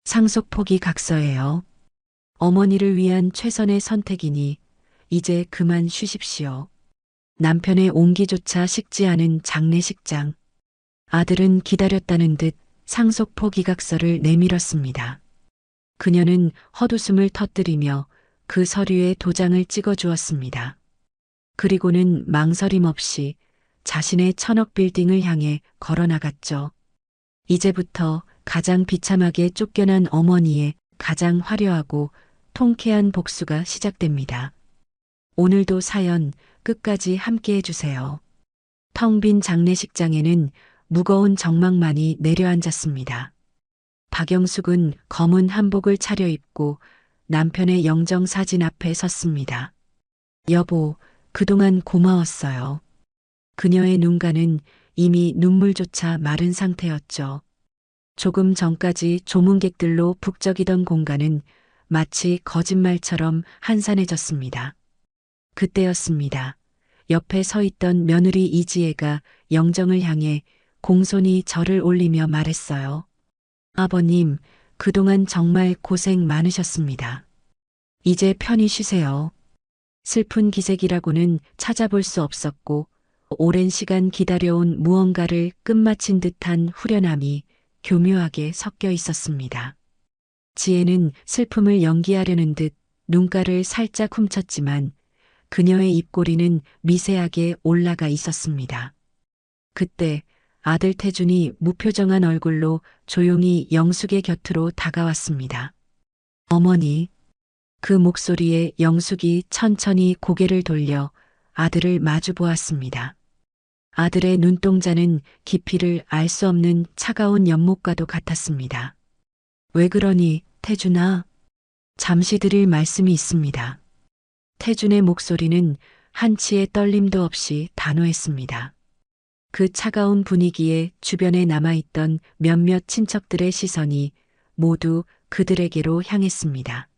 상속 포기 각서예요. 어머니를 위한 최선의 선택이니 이제 그만 쉬십시오. 남편의 온기조차 식지 않은 장례식장. 아들은 기다렸다는 듯 상속 포기 각서를 내밀었습니다. 그녀는 헛웃음을 터뜨리며 그 서류에 도장을 찍어 주었습니다. 그리고는 망설임 없이 자신의 천억 빌딩을 향해 걸어 나갔죠. 이제부터 가장 비참하게 쫓겨난 어머니의 가장 화려하고 통쾌한 복수가 시작됩니다. 오늘도 사연 끝까지 함께 해주세요. 텅 빈 장례식장에는 무거운 정막만이 내려앉았습니다. 박영숙은 검은 한복을 차려입고 남편의 영정사진 앞에 섰습니다. 여보, 그동안 고마웠어요. 그녀의 눈가는 이미 눈물조차 마른 상태였죠. 조금 전까지 조문객들로 북적이던 공간은 마치 거짓말처럼 한산해졌습니다. 그때였습니다. 옆에 서 있던 며느리 이지혜가 영정을 향해 공손히 절을 올리며 말했어요. 아버님, 그동안 정말 고생 많으셨습니다. 이제 편히 쉬세요. 슬픈 기색이라고는 찾아볼 수 없었고, 오랜 시간 기다려온 무언가를 끝마친 듯한 후련함이 교묘하게 섞여 있었습니다. 지혜는 슬픔을 연기하려는 듯 눈가를 살짝 훔쳤지만 그녀의 입꼬리는 미세하게 올라가 있었습니다. 그때 아들 태준이 무표정한 얼굴로 조용히 영숙의 곁으로 다가왔습니다. 어머니. 그 목소리에 영숙이 천천히 고개를 돌려 아들을 마주 보았습니다. 아들의 눈동자는 깊이를 알 수 없는 차가운 연못과도 같았습니다. 왜 그러니, 태준아? 잠시 드릴 말씀이 있습니다. 태준의 목소리는 한치의 떨림도 없이 단호했습니다. 그 차가운 분위기에 주변에 남아있던 몇몇 친척들의 시선이 모두 그들에게로 향했습니다.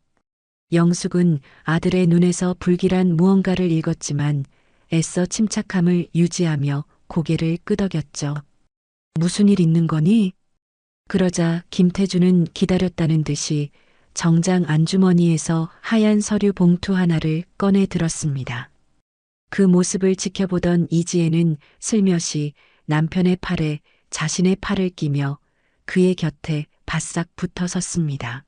영숙은 아들의 눈에서 불길한 무언가를 읽었지만 애써 침착함을 유지하며 고개를 끄덕였죠. 무슨 일 있는 거니? 그러자 김태준은 기다렸다는 듯이 정장 안주머니에서 하얀 서류 봉투 하나를 꺼내 들었습니다. 그 모습을 지켜보던 이지혜는 슬며시 남편의 팔에 자신의 팔을 끼며 그의 곁에 바싹 붙어 섰습니다.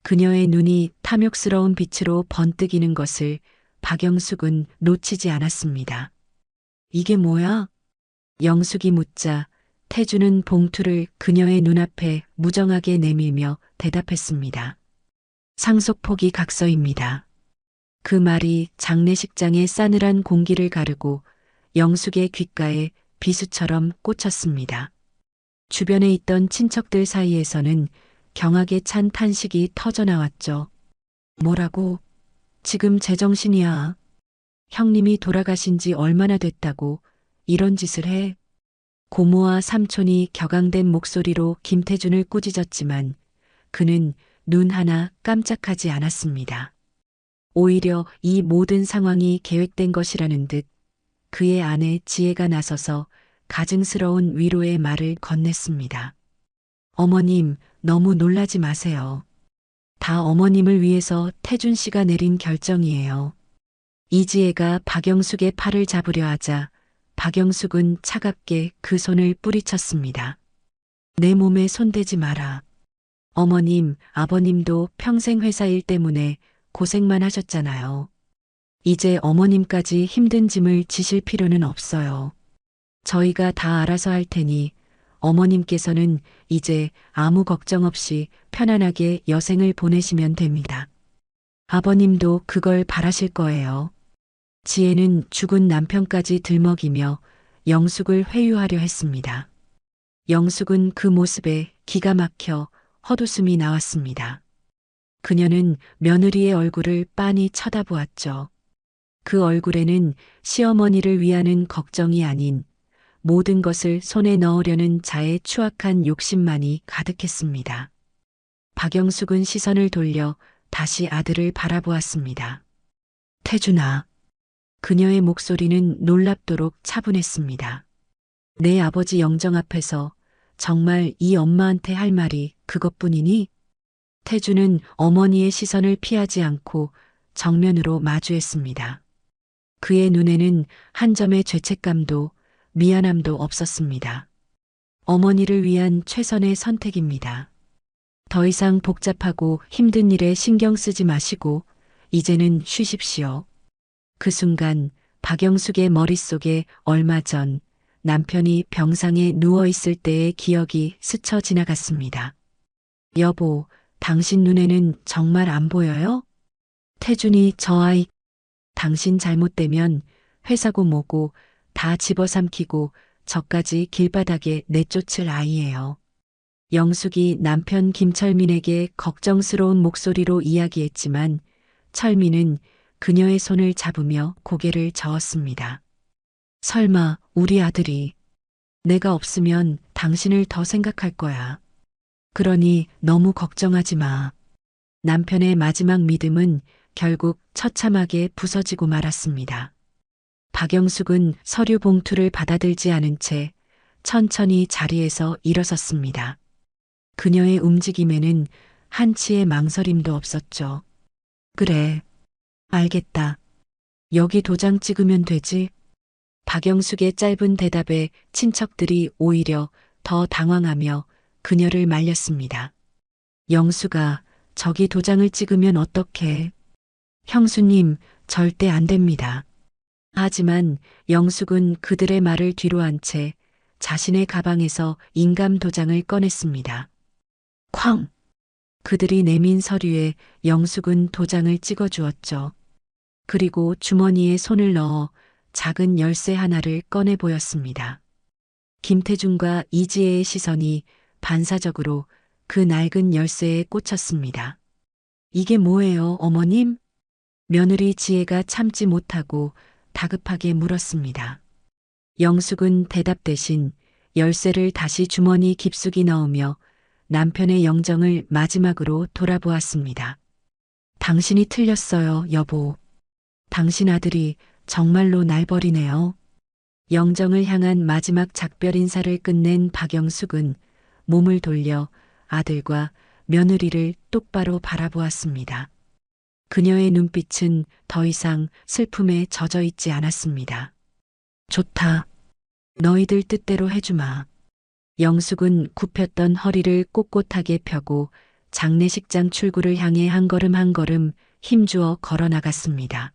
그녀의 눈이 탐욕스러운 빛으로 번뜩이는 것을 박영숙은 놓치지 않았습니다. 이게 뭐야? 영숙이 묻자 태주는 봉투를 그녀의 눈앞에 무정하게 내밀며 대답했습니다. 상속 포기 각서입니다. 그 말이 장례식장의 싸늘한 공기를 가르고 영숙의 귓가에 비수처럼 꽂혔습니다. 주변에 있던 친척들 사이에서는 경악에 찬 탄식이 터져나왔죠. 뭐라고? 지금 제정신이야. 형님이 돌아가신 지 얼마나 됐다고 이런 짓을 해? 고모와 삼촌이 격앙된 목소리로 김태준을 꾸짖었지만 그는 눈 하나 깜짝하지 않았습니다. 오히려 이 모든 상황이 계획된 것이라는 듯 그의 아내 지혜가 나서서 가증스러운 위로의 말을 건넸습니다. 어머님, 너무 놀라지 마세요. 다 어머님을 위해서 태준 씨가 내린 결정이에요. 이지혜가 박영숙의 팔을 잡으려 하자 박영숙은 차갑게 그 손을 뿌리쳤습니다. 내 몸에 손대지 마라. 어머님, 아버님도 평생 회사 일 때문에 고생만 하셨잖아요. 이제 어머님까지 힘든 짐을 지실 필요는 없어요. 저희가 다 알아서 할 테니 어머님께서는 이제 아무 걱정 없이 편안하게 여생을 보내시면 됩니다. 아버님도 그걸 바라실 거예요. 지혜는 죽은 남편까지 들먹이며 영숙을 회유하려 했습니다. 영숙은 그 모습에 기가 막혀 헛웃음이 나왔습니다. 그녀는 며느리의 얼굴을 빤히 쳐다보았죠. 그 얼굴에는 시어머니를 위하는 걱정이 아닌 모든 것을 손에 넣으려는 자의 추악한 욕심만이 가득했습니다. 박영숙은 시선을 돌려 다시 아들을 바라보았습니다. 태준아. 그녀의 목소리는 놀랍도록 차분했습니다. 내 아버지 영정 앞에서 정말 이 엄마한테 할 말이 그것뿐이니? 태주는 어머니의 시선을 피하지 않고 정면으로 마주했습니다. 그의 눈에는 한 점의 죄책감도 미안함도 없었습니다. 어머니를 위한 최선의 선택입니다. 더 이상 복잡하고 힘든 일에 신경 쓰지 마시고 이제는 쉬십시오. 그 순간 박영숙의 머릿속에 얼마 전 남편이 병상에 누워 있을 때의 기억이 스쳐 지나갔습니다. 여보, 당신 눈에는 정말 안 보여요? 태준이 저 아이, 당신 잘못되면 회사고 뭐고 다 집어삼키고 저까지 길바닥에 내쫓을 아이예요. 영숙이 남편 김철민에게 걱정스러운 목소리로 이야기했지만 철민은 그녀의 손을 잡으며 고개를 저었습니다. 설마 우리 아들이 내가 없으면 당신을 더 생각할 거야. 그러니 너무 걱정하지 마. 남편의 마지막 믿음은 결국 처참하게 부서지고 말았습니다. 박영숙은 서류 봉투를 받아들지 않은 채 천천히 자리에서 일어섰습니다. 그녀의 움직임에는 한치의 망설임도 없었죠. 그래, 알겠다. 여기 도장 찍으면 되지? 박영숙의 짧은 대답에 친척들이 오히려 더 당황하며 그녀를 말렸습니다. 영수가 저기 도장을 찍으면 어떡해? 형수님, 절대 안 됩니다. 하지만 영숙은 그들의 말을 뒤로한 채 자신의 가방에서 인감 도장을 꺼냈습니다. 쾅! 그들이 내민 서류에 영숙은 도장을 찍어 주었죠. 그리고 주머니에 손을 넣어 작은 열쇠 하나를 꺼내 보였습니다. 김태중과 이지혜의 시선이 반사적으로 그 낡은 열쇠에 꽂혔습니다. 이게 뭐예요, 어머님? 며느리 지혜가 참지 못하고 다급하게 물었습니다. 영숙은 대답 대신 열쇠를 다시 주머니 깊숙이 넣으며 남편의 영정을 마지막으로 돌아보았습니다. 당신이 틀렸어요, 여보. 당신 아들이 정말로 날 버리네요. 영정을 향한 마지막 작별 인사를 끝낸 박영숙은 몸을 돌려 아들과 며느리를 똑바로 바라보았습니다. 그녀의 눈빛은 더 이상 슬픔에 젖어 있지 않았습니다. 좋다. 너희들 뜻대로 해주마. 영숙은 굽혔던 허리를 꼿꼿하게 펴고 장례식장 출구를 향해 한 걸음 한 걸음 힘주어 걸어 나갔습니다.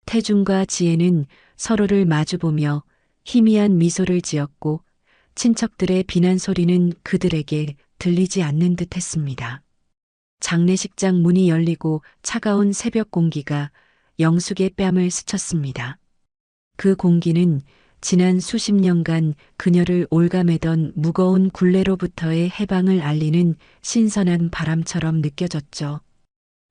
태중과 지혜는 서로를 마주보며 희미한 미소를 지었고 친척들의 비난 소리는 그들에게 들리지 않는 듯 했습니다. 장례식장 문이 열리고 차가운 새벽 공기가 영숙의 뺨을 스쳤습니다. 그 공기는 지난 수십 년간 그녀를 올가매던 무거운 굴레로부터의 해방을 알리는 신선한 바람처럼 느껴졌죠.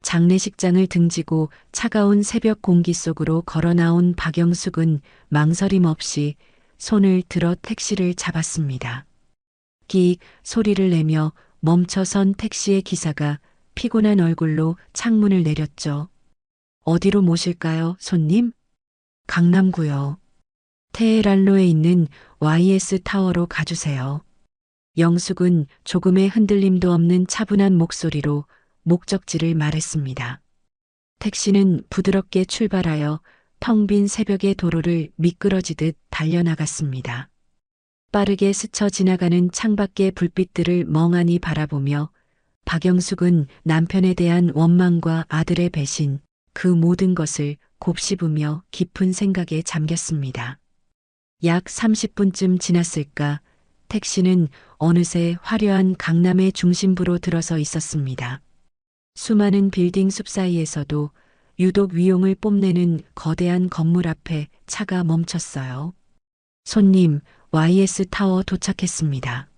장례식장을 등지고 차가운 새벽 공기 속으로 걸어 나온 박영숙은 망설임 없이 손을 들어 택시를 잡았습니다. 끼익 소리를 내며 멈춰선 택시의 기사가 피곤한 얼굴로 창문을 내렸죠. 어디로 모실까요, 손님? 강남구요. 테헤란로에 있는 YS 타워로 가주세요. 영숙은 조금의 흔들림도 없는 차분한 목소리로 목적지를 말했습니다. 택시는 부드럽게 출발하여 텅 빈 새벽의 도로를 미끄러지듯 달려나갔습니다. 빠르게 스쳐 지나가는 창밖의 불빛들을 멍하니 바라보며 박영숙은 남편에 대한 원망과 아들의 배신, 그 모든 것을 곱씹으며 깊은 생각에 잠겼습니다. 약 30분쯤 지났을까 택시는 어느새 화려한 강남의 중심부로 들어서 있었습니다. 수많은 빌딩 숲 사이에서도 유독 위용을 뽐내는 거대한 건물 앞에 차가 멈췄어요. 손님, YS 타워 도착했습니다.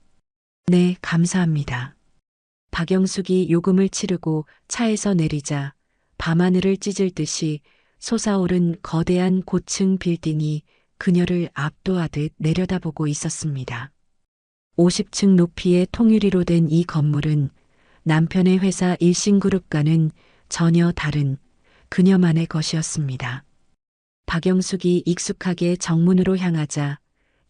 네, 감사합니다. 박영숙이 요금을 치르고 차에서 내리자 밤하늘을 찢을 듯이 솟아오른 거대한 고층 빌딩이 그녀를 압도하듯 내려다보고 있었습니다. 50층 높이의 통유리로 된 이 건물은 남편의 회사 일신그룹과는 전혀 다른 그녀만의 것이었습니다. 박영숙이 익숙하게 정문으로 향하자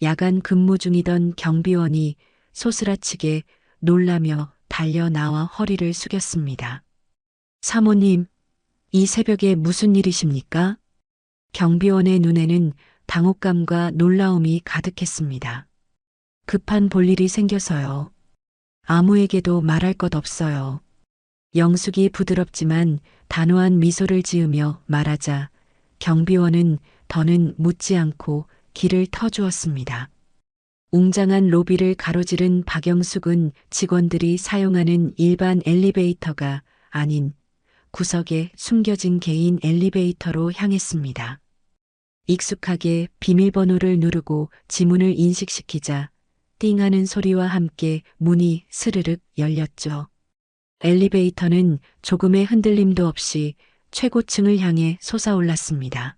야간 근무 중이던 경비원이 소스라치게 놀라며 달려 나와 허리를 숙였습니다. 사모님, 이 새벽에 무슨 일이십니까? 경비원의 눈에는 당혹감과 놀라움이 가득했습니다. 급한 볼일이 생겨서요. 아무에게도 말할 것 없어요. 영숙이 부드럽지만 단호한 미소를 지으며 말하자 경비원은 더는 묻지 않고 길을 터주었습니다. 웅장한 로비를 가로지른 박영숙은 직원들이 사용하는 일반 엘리베이터가 아닌 구석에 숨겨진 개인 엘리베이터로 향했습니다. 익숙하게 비밀번호를 누르고 지문을 인식시키자 띵 하는 소리와 함께 문이 스르륵 열렸죠. 엘리베이터는 조금의 흔들림도 없이 최고층을 향해 솟아올랐습니다.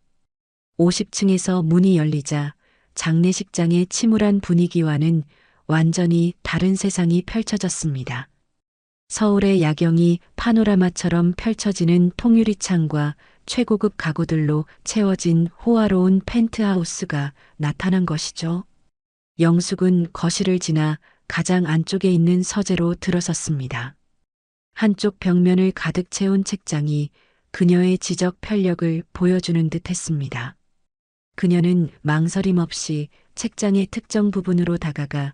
50층에서 문이 열리자 장례식장의 침울한 분위기와는 완전히 다른 세상이 펼쳐졌습니다. 서울의 야경이 파노라마처럼 펼쳐지는 통유리창과 최고급 가구들로 채워진 호화로운 펜트하우스가 나타난 것이죠. 영숙은 거실을 지나 가장 안쪽에 있는 서재로 들어섰습니다. 한쪽 벽면을 가득 채운 책장이 그녀의 지적 편력을 보여주는 듯 했습니다. 그녀는 망설임 없이 책장의 특정 부분으로 다가가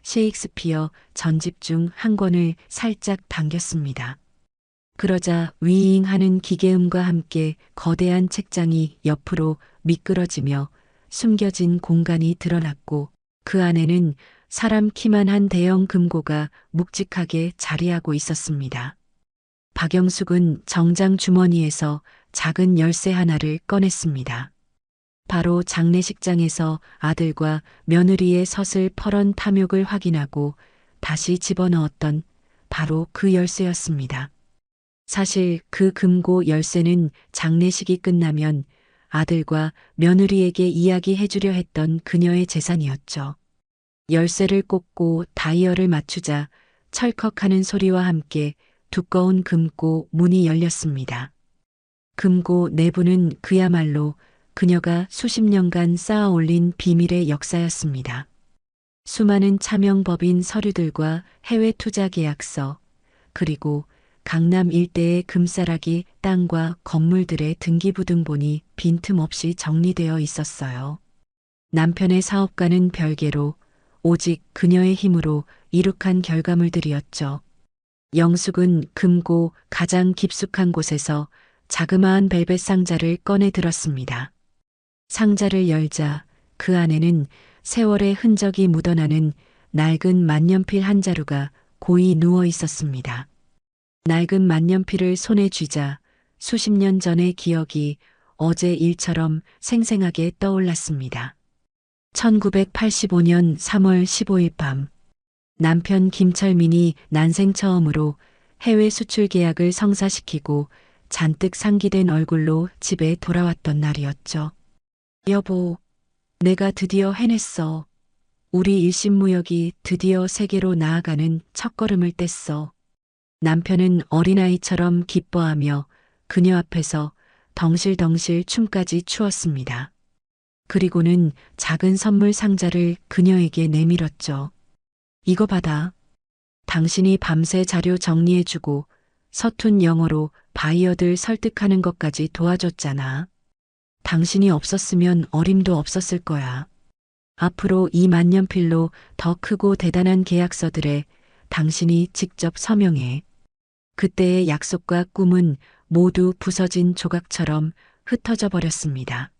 셰익스피어 전집 중 한 권을 살짝 당겼습니다. 그러자 위잉 하는 기계음과 함께 거대한 책장이 옆으로 미끄러지며 숨겨진 공간이 드러났고 그 안에는 사람 키만한 대형 금고가 묵직하게 자리하고 있었습니다. 박영숙은 정장 주머니에서 작은 열쇠 하나를 꺼냈습니다. 바로 장례식장에서 아들과 며느리의 섯을 펄은 탐욕을 확인하고 다시 집어넣었던 바로 그 열쇠였습니다. 사실 그 금고 열쇠는 장례식이 끝나면 아들과 며느리에게 이야기해 주려 했던 그녀의 재산이었죠. 열쇠를 꽂고 다이얼을 맞추자 철컥하는 소리와 함께 두꺼운 금고 문이 열렸습니다. 금고 내부는 그야말로 그녀가 수십 년간 쌓아 올린 비밀의 역사였습니다. 수많은 차명법인 서류들과 해외 투자 계약서, 그리고 강남 일대의 금싸라기 땅과 건물들의 등기부등본이 빈틈없이 정리되어 있었어요. 남편의 사업과는 별개로 오직 그녀의 힘으로 이룩한 결과물들이었죠. 영숙은 금고 가장 깊숙한 곳에서 자그마한 벨벳 상자를 꺼내 들었습니다. 상자를 열자 그 안에는 세월의 흔적이 묻어나는 낡은 만년필 한 자루가 고이 누워 있었습니다. 낡은 만년필을 손에 쥐자 수십 년 전의 기억이 어제 일처럼 생생하게 떠올랐습니다. 1985년 3월 15일 밤 남편 김철민이 난생 처음으로 해외 수출 계약을 성사시키고 잔뜩 상기된 얼굴로 집에 돌아왔던 날이었죠. 여보, 내가 드디어 해냈어. 우리 일신무역이 드디어 세계로 나아가는 첫걸음을 뗐어. 남편은 어린아이처럼 기뻐하며 그녀 앞에서 덩실덩실 춤까지 추었습니다. 그리고는 작은 선물 상자를 그녀에게 내밀었죠. 이거 받아. 당신이 밤새 자료 정리해주고 서툰 영어로 바이어들 설득하는 것까지 도와줬잖아. 당신이 없었으면 어림도 없었을 거야. 앞으로 이 만년필로 더 크고 대단한 계약서들에 당신이 직접 서명해. 그때의 약속과 꿈은 모두 부서진 조각처럼 흩어져 버렸습니다.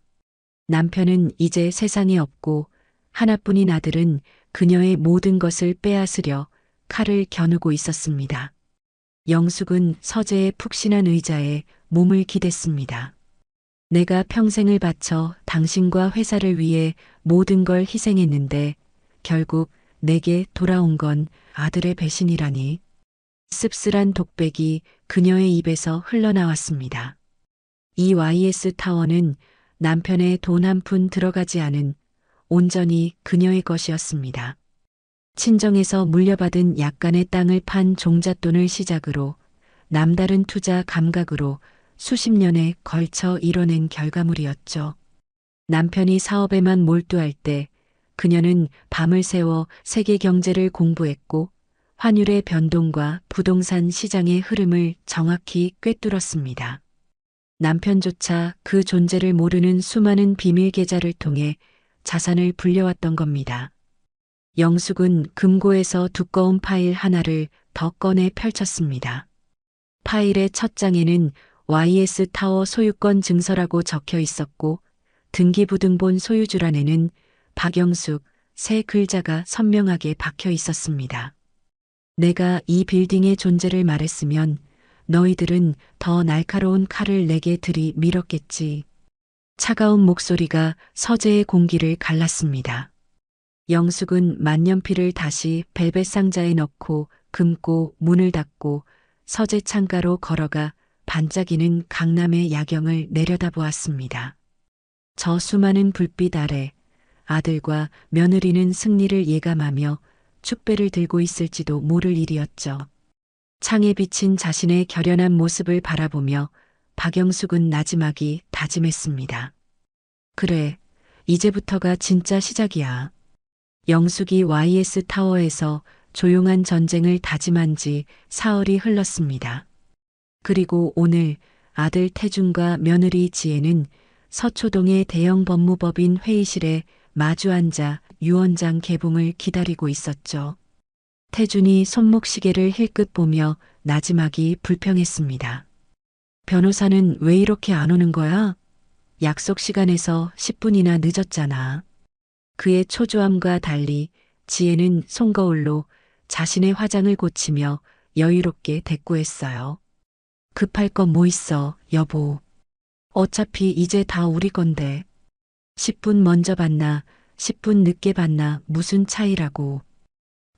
남편은 이제 세상에 없고 하나뿐인 아들은 그녀의 모든 것을 빼앗으려 칼을 겨누고 있었습니다. 영숙은 서재의 푹신한 의자에 몸을 기댔습니다. 내가 평생을 바쳐 당신과 회사를 위해 모든 걸 희생했는데 결국 내게 돌아온 건 아들의 배신이라니. 씁쓸한 독백이 그녀의 입에서 흘러나왔습니다. 이 YS 타워는 남편의 돈 한 푼 들어가지 않은 온전히 그녀의 것이었습니다. 친정에서 물려받은 약간의 땅을 판 종잣돈을 시작으로 남다른 투자 감각으로 수십 년에 걸쳐 이뤄낸 결과물이었죠. 남편이 사업에만 몰두할 때 그녀는 밤을 새워 세계 경제를 공부했고 환율의 변동과 부동산 시장의 흐름을 정확히 꿰뚫었습니다. 남편조차 그 존재를 모르는 수많은 비밀 계좌를 통해 자산을 불려왔던 겁니다. 영숙은 금고에서 두꺼운 파일 하나를 더 꺼내 펼쳤습니다. 파일의 첫 장에는 YS 타워 소유권 증서라고 적혀 있었고 등기부등본 소유주란에는 박영숙 세 글자가 선명하게 박혀 있었습니다. 내가 이 빌딩의 존재를 말했으면 너희들은 더 날카로운 칼을 내게 들이밀었겠지. 차가운 목소리가 서재의 공기를 갈랐습니다. 영숙은 만년필을 다시 벨벳 상자에 넣고 금고 문을 닫고 서재 창가로 걸어가 반짝이는 강남의 야경을 내려다보았습니다. 저 수많은 불빛 아래 아들과 며느리는 승리를 예감하며 축배를 들고 있을지도 모를 일이었죠. 창에 비친 자신의 결연한 모습을 바라보며 박영숙은 나지막이 다짐했습니다. 그래, 이제부터가 진짜 시작이야. 영숙이 YS 타워에서 조용한 전쟁을 다짐한 지 사흘이 흘렀습니다. 그리고 오늘 아들 태준과 며느리 지혜는 서초동의 대형 법무법인 회의실에 마주 앉아 유언장 개봉을 기다리고 있었죠. 태준이 손목시계를 힐끗 보며 나지막이 불평했습니다. 변호사는 왜 이렇게 안 오는 거야? 약속 시간에서 10분이나 늦었잖아. 그의 초조함과 달리 지혜는 손거울로 자신의 화장을 고치며 여유롭게 대꾸했어요. 급할 건 뭐 있어, 여보. 어차피 이제 다 우리 건데. 10분 먼저 봤나, 10분 늦게 봤나 무슨 차이라고.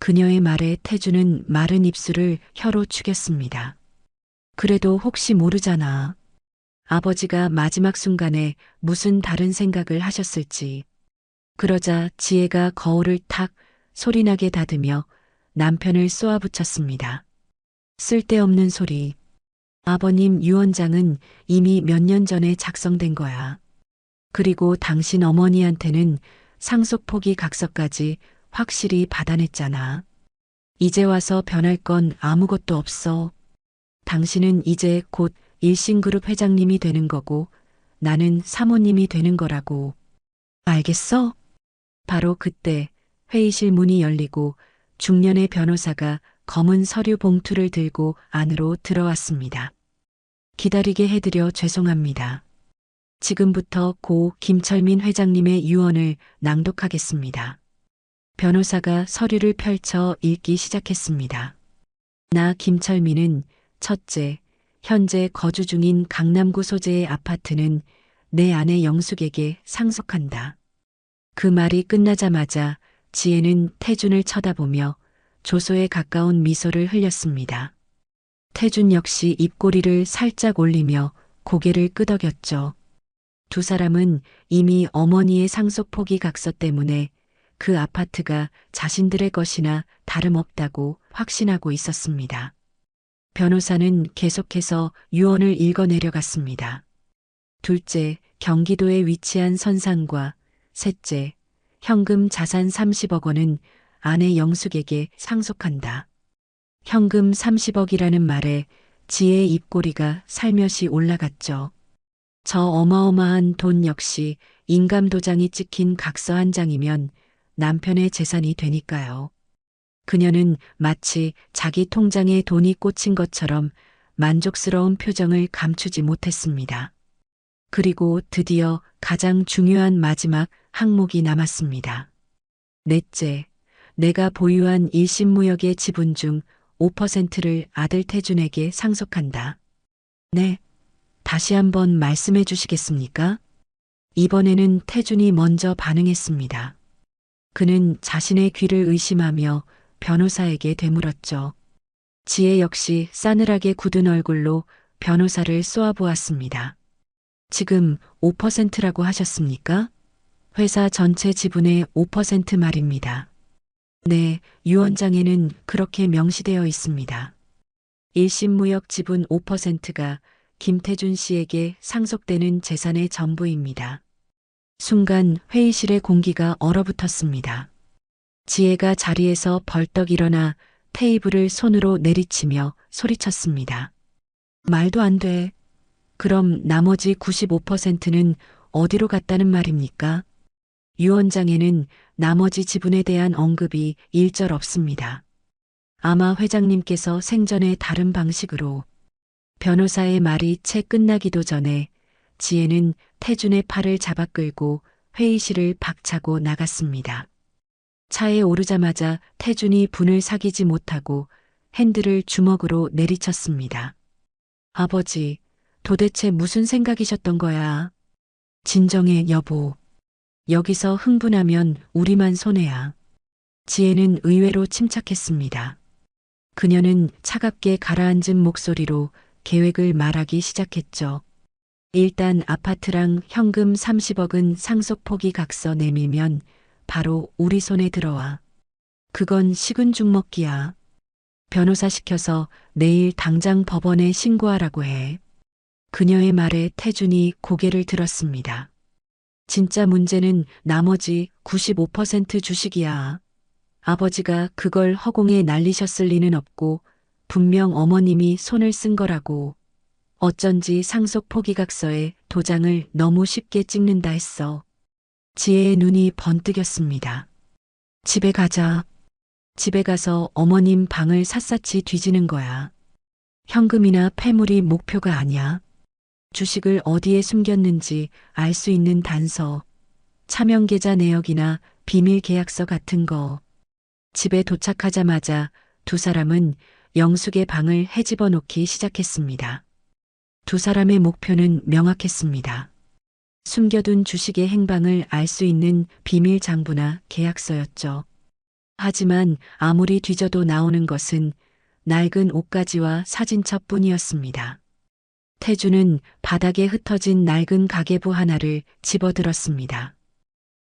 그녀의 말에 태주는 마른 입술을 혀로 죽였습니다. 그래도 혹시 모르잖아. 아버지가 마지막 순간에 무슨 다른 생각을 하셨을지. 그러자 지혜가 거울을 탁 소리나게 닫으며 남편을 쏘아붙였습니다. 쓸데없는 소리. 아버님 유언장은 이미 몇 년 전에 작성된 거야. 그리고 당신 어머니한테는 상속 포기 각서까지 확실히 받아냈잖아. 이제 와서 변할 건 아무것도 없어. 당신은 이제 곧 일신그룹 회장님이 되는 거고 나는 사모님이 되는 거라고. 알겠어? 바로 그때 회의실 문이 열리고 중년의 변호사가 검은 서류 봉투를 들고 안으로 들어왔습니다. 기다리게 해드려 죄송합니다. 지금부터 고 김철민 회장님의 유언을 낭독하겠습니다. 변호사가 서류를 펼쳐 읽기 시작했습니다. 나 김철민은 첫째, 현재 거주 중인 강남구 소재의 아파트는 내 아내 영숙에게 상속한다. 그 말이 끝나자마자 지혜는 태준을 쳐다보며 조소에 가까운 미소를 흘렸습니다. 태준 역시 입꼬리를 살짝 올리며 고개를 끄덕였죠. 두 사람은 이미 어머니의 상속 포기 각서 때문에 그 아파트가 자신들의 것이나 다름없다고 확신하고 있었습니다. 변호사는 계속해서 유언을 읽어내려갔습니다. 둘째, 경기도에 위치한 선상과 셋째, 현금 자산 30억 원은 아내 영숙에게 상속한다. 현금 30억이라는 말에 지혜의 입꼬리가 살며시 올라갔죠. 저 어마어마한 돈 역시 인감도장이 찍힌 각서 한 장이면 남편의 재산이 되니까요. 그녀는 마치 자기 통장에 돈이 꽂힌 것처럼 만족스러운 표정을 감추지 못했습니다. 그리고 드디어 가장 중요한 마지막 항목이 남았습니다. 넷째, 내가 보유한 일신무역의 지분 중 5%를 아들 태준에게 상속한다. 네, 다시 한번 말씀해 주시겠습니까? 이번에는 태준이 먼저 반응했습니다. 그는 자신의 귀를 의심하며 변호사에게 되물었죠. 지혜 역시 싸늘하게 굳은 얼굴로 변호사를 쏘아보았습니다. 지금 5%라고 하셨습니까? 회사 전체 지분의 5% 말입니다. 네, 유언장에는 그렇게 명시되어 있습니다. 일신무역 지분 5%가 김태준 씨에게 상속되는 재산의 전부입니다. 순간 회의실의 공기가 얼어붙었습니다. 지혜가 자리에서 벌떡 일어나 테이블을 손으로 내리치며 소리쳤습니다. 말도 안 돼. 그럼 나머지 95%는 어디로 갔다는 말입니까? 유언장에는 나머지 지분에 대한 언급이 일절 없습니다. 아마 회장님께서 생전에 다른 방식으로 변호사의 말이 채 끝나기도 전에 지혜는 태준의 팔을 잡아 끌고 회의실을 박차고 나갔습니다. 차에 오르자마자 태준이 분을 사귀지 못하고 핸들을 주먹으로 내리쳤습니다. 아버지, 도대체 무슨 생각이셨던 거야? 진정해, 여보. 여기서 흥분하면 우리만 손해야. 지혜는 의외로 침착했습니다. 그녀는 차갑게 가라앉은 목소리로 계획을 말하기 시작했죠. 일단 아파트랑 현금 30억은 상속 포기 각서 내밀면 바로 우리 손에 들어와. 그건 식은 죽 먹기야. 변호사 시켜서 내일 당장 법원에 신고하라고 해. 그녀의 말에 태준이 고개를 들었습니다. 진짜 문제는 나머지 95% 주식이야. 아버지가 그걸 허공에 날리셨을 리는 없고 분명 어머님이 손을 쓴 거라고. 어쩐지 상속 포기각서에 도장을 너무 쉽게 찍는다 했어. 지혜의 눈이 번뜩였습니다. 집에 가자. 집에 가서 어머님 방을 샅샅이 뒤지는 거야. 현금이나 폐물이 목표가 아니야. 주식을 어디에 숨겼는지 알 수 있는 단서, 차명계좌 내역이나 비밀 계약서 같은 거. 집에 도착하자마자 두 사람은 영숙의 방을 헤집어 놓기 시작했습니다. 두 사람의 목표는 명확했습니다. 숨겨둔 주식의 행방을 알 수 있는 비밀 장부나 계약서였죠. 하지만 아무리 뒤져도 나오는 것은 낡은 옷가지와 사진첩뿐이었습니다. 태주는 바닥에 흩어진 낡은 가계부 하나를 집어들었습니다.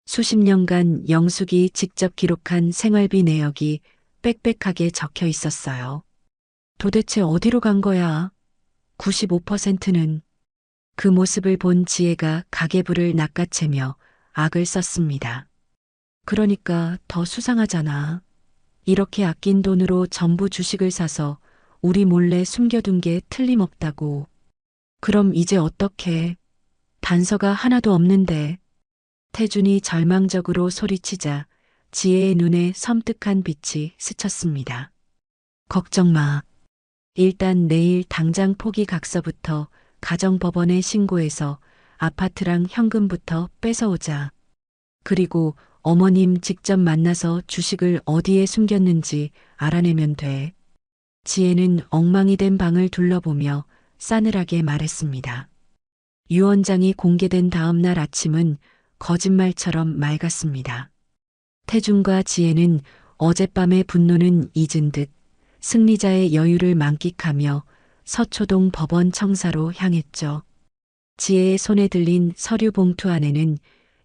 수십 년간 영숙이 직접 기록한 생활비 내역이 빽빽하게 적혀 있었어요. 도대체 어디로 간 거야? 95%는. 그 모습을 본 지혜가 가계부를 낚아채며 악을 썼습니다. 그러니까 더 수상하잖아. 이렇게 아낀 돈으로 전부 주식을 사서 우리 몰래 숨겨둔 게 틀림없다고. 그럼 이제 어떡해? 단서가 하나도 없는데. 태준이 절망적으로 소리치자 지혜의 눈에 섬뜩한 빛이 스쳤습니다. 걱정 마. 일단 내일 당장 포기 각서부터 가정법원에 신고해서 아파트랑 현금부터 뺏어오자. 그리고 어머님 직접 만나서 주식을 어디에 숨겼는지 알아내면 돼. 지혜는 엉망이 된 방을 둘러보며 싸늘하게 말했습니다. 유언장이 공개된 다음 날 아침은 거짓말처럼 맑았습니다. 태준과 지혜는 어젯밤의 분노는 잊은 듯 승리자의 여유를 만끽하며 서초동 법원 청사로 향했죠. 지혜의 손에 들린 서류 봉투 안에는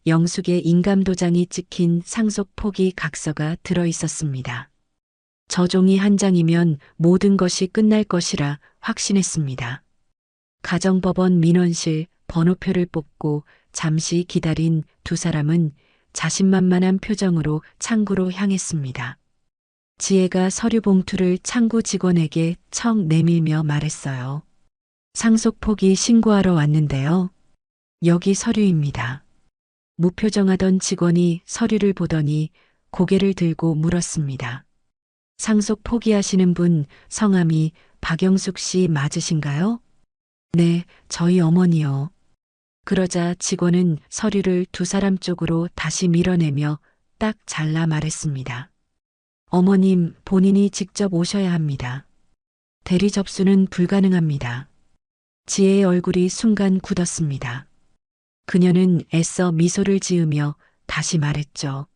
영숙의 인감도장이 찍힌 상속 포기 각서가 들어 있었습니다. 저 종이 한 장이면 모든 것이 끝날 것이라 확신했습니다. 가정법원 민원실 번호표를 뽑고 잠시 기다린 두 사람은 자신만만한 표정으로 창구로 향했습니다. 지혜가 서류 봉투를 창구 직원에게 척 내밀며 말했어요. 상속 포기 신고하러 왔는데요. 여기 서류입니다. 무표정하던 직원이 서류를 보더니 고개를 들고 물었습니다. 상속 포기하시는 분 성함이 박영숙 씨 맞으신가요? 네, 저희 어머니요. 그러자 직원은 서류를 두 사람 쪽으로 다시 밀어내며 딱 잘라 말했습니다. 어머님 본인이 직접 오셔야 합니다. 대리 접수는 불가능합니다. 지혜의 얼굴이 순간 굳었습니다. 그녀는 애써 미소를 지으며 다시 말했죠.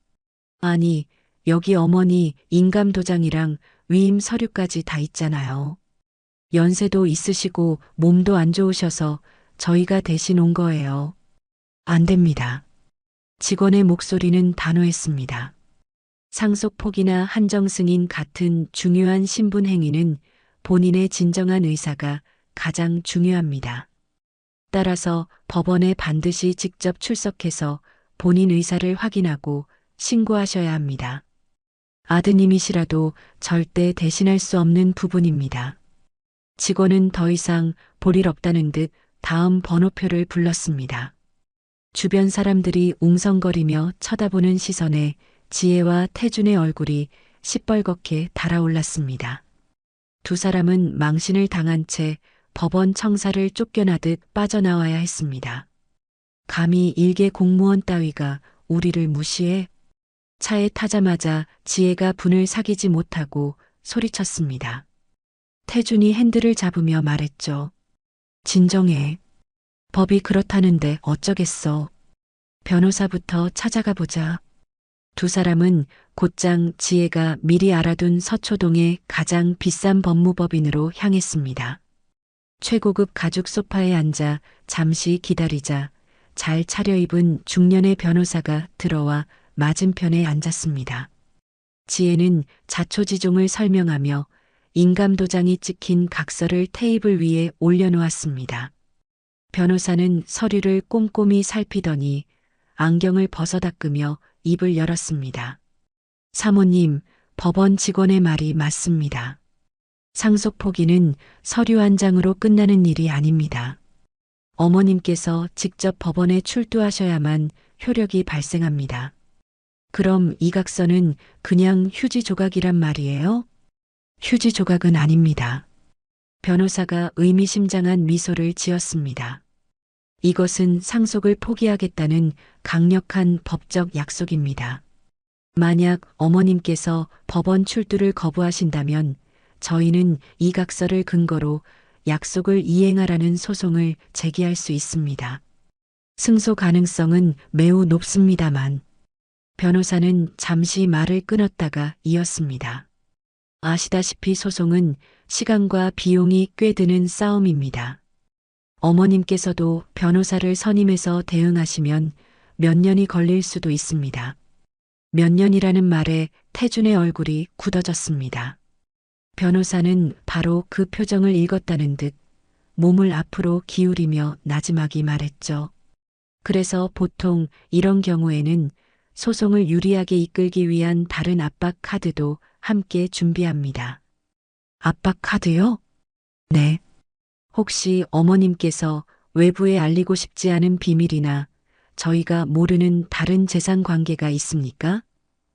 아니, 여기 어머니 인감도장이랑 위임 서류까지 다 있잖아요. 연세도 있으시고 몸도 안 좋으셔서 저희가 대신 온 거예요. 안 됩니다. 직원의 목소리는 단호했습니다. 상속 포기나 한정 승인 같은 중요한 신분 행위는 본인의 진정한 의사가 가장 중요합니다. 따라서 법원에 반드시 직접 출석해서 본인 의사를 확인하고 신고하셔야 합니다. 아드님이시라도 절대 대신할 수 없는 부분입니다. 직원은 더 이상 볼 일 없다는 듯 다음 번호표를 불렀습니다. 주변 사람들이 웅성거리며 쳐다보는 시선에 지혜와 태준의 얼굴이 시뻘겋게 달아올랐습니다. 두 사람은 망신을 당한 채 법원 청사를 쫓겨나듯 빠져나와야 했습니다. 감히 일개 공무원 따위가 우리를 무시해? 차에 타자마자 지혜가 분을 사귀지 못하고 소리쳤습니다. 태준이 핸들을 잡으며 말했죠. 진정해. 법이 그렇다는데 어쩌겠어. 변호사부터 찾아가 보자. 두 사람은 곧장 지혜가 미리 알아둔 서초동의 가장 비싼 법무법인으로 향했습니다. 최고급 가죽 소파에 앉아 잠시 기다리자 잘 차려입은 중년의 변호사가 들어와 맞은편에 앉았습니다. 지혜는 자초지종을 설명하며 인감도장이 찍힌 각서를 테이블 위에 올려놓았습니다. 변호사는 서류를 꼼꼼히 살피더니 안경을 벗어닦으며 입을 열었습니다. 사모님, 법원 직원의 말이 맞습니다. 상속 포기는 서류 한 장으로 끝나는 일이 아닙니다. 어머님께서 직접 법원에 출두하셔야만 효력이 발생합니다. 그럼 이 각서는 그냥 휴지 조각이란 말이에요? 휴지 조각은 아닙니다. 변호사가 의미심장한 미소를 지었습니다. 이것은 상속을 포기하겠다는 강력한 법적 약속입니다. 만약 어머님께서 법원 출두를 거부하신다면 저희는 이 각서를 근거로 약속을 이행하라는 소송을 제기할 수 있습니다. 승소 가능성은 매우 높습니다만 변호사는 잠시 말을 끊었다가 이었습니다. 아시다시피 소송은 시간과 비용이 꽤 드는 싸움입니다. 어머님께서도 변호사를 선임해서 대응하시면 몇 년이 걸릴 수도 있습니다. 몇 년이라는 말에 태준의 얼굴이 굳어졌습니다. 변호사는 바로 그 표정을 읽었다는 듯 몸을 앞으로 기울이며 나지막이 말했죠. 그래서 보통 이런 경우에는 소송을 유리하게 이끌기 위한 다른 압박 카드도 함께 준비합니다. 압박 카드요? 네. 혹시 어머님께서 외부에 알리고 싶지 않은 비밀이나 저희가 모르는 다른 재산 관계가 있습니까?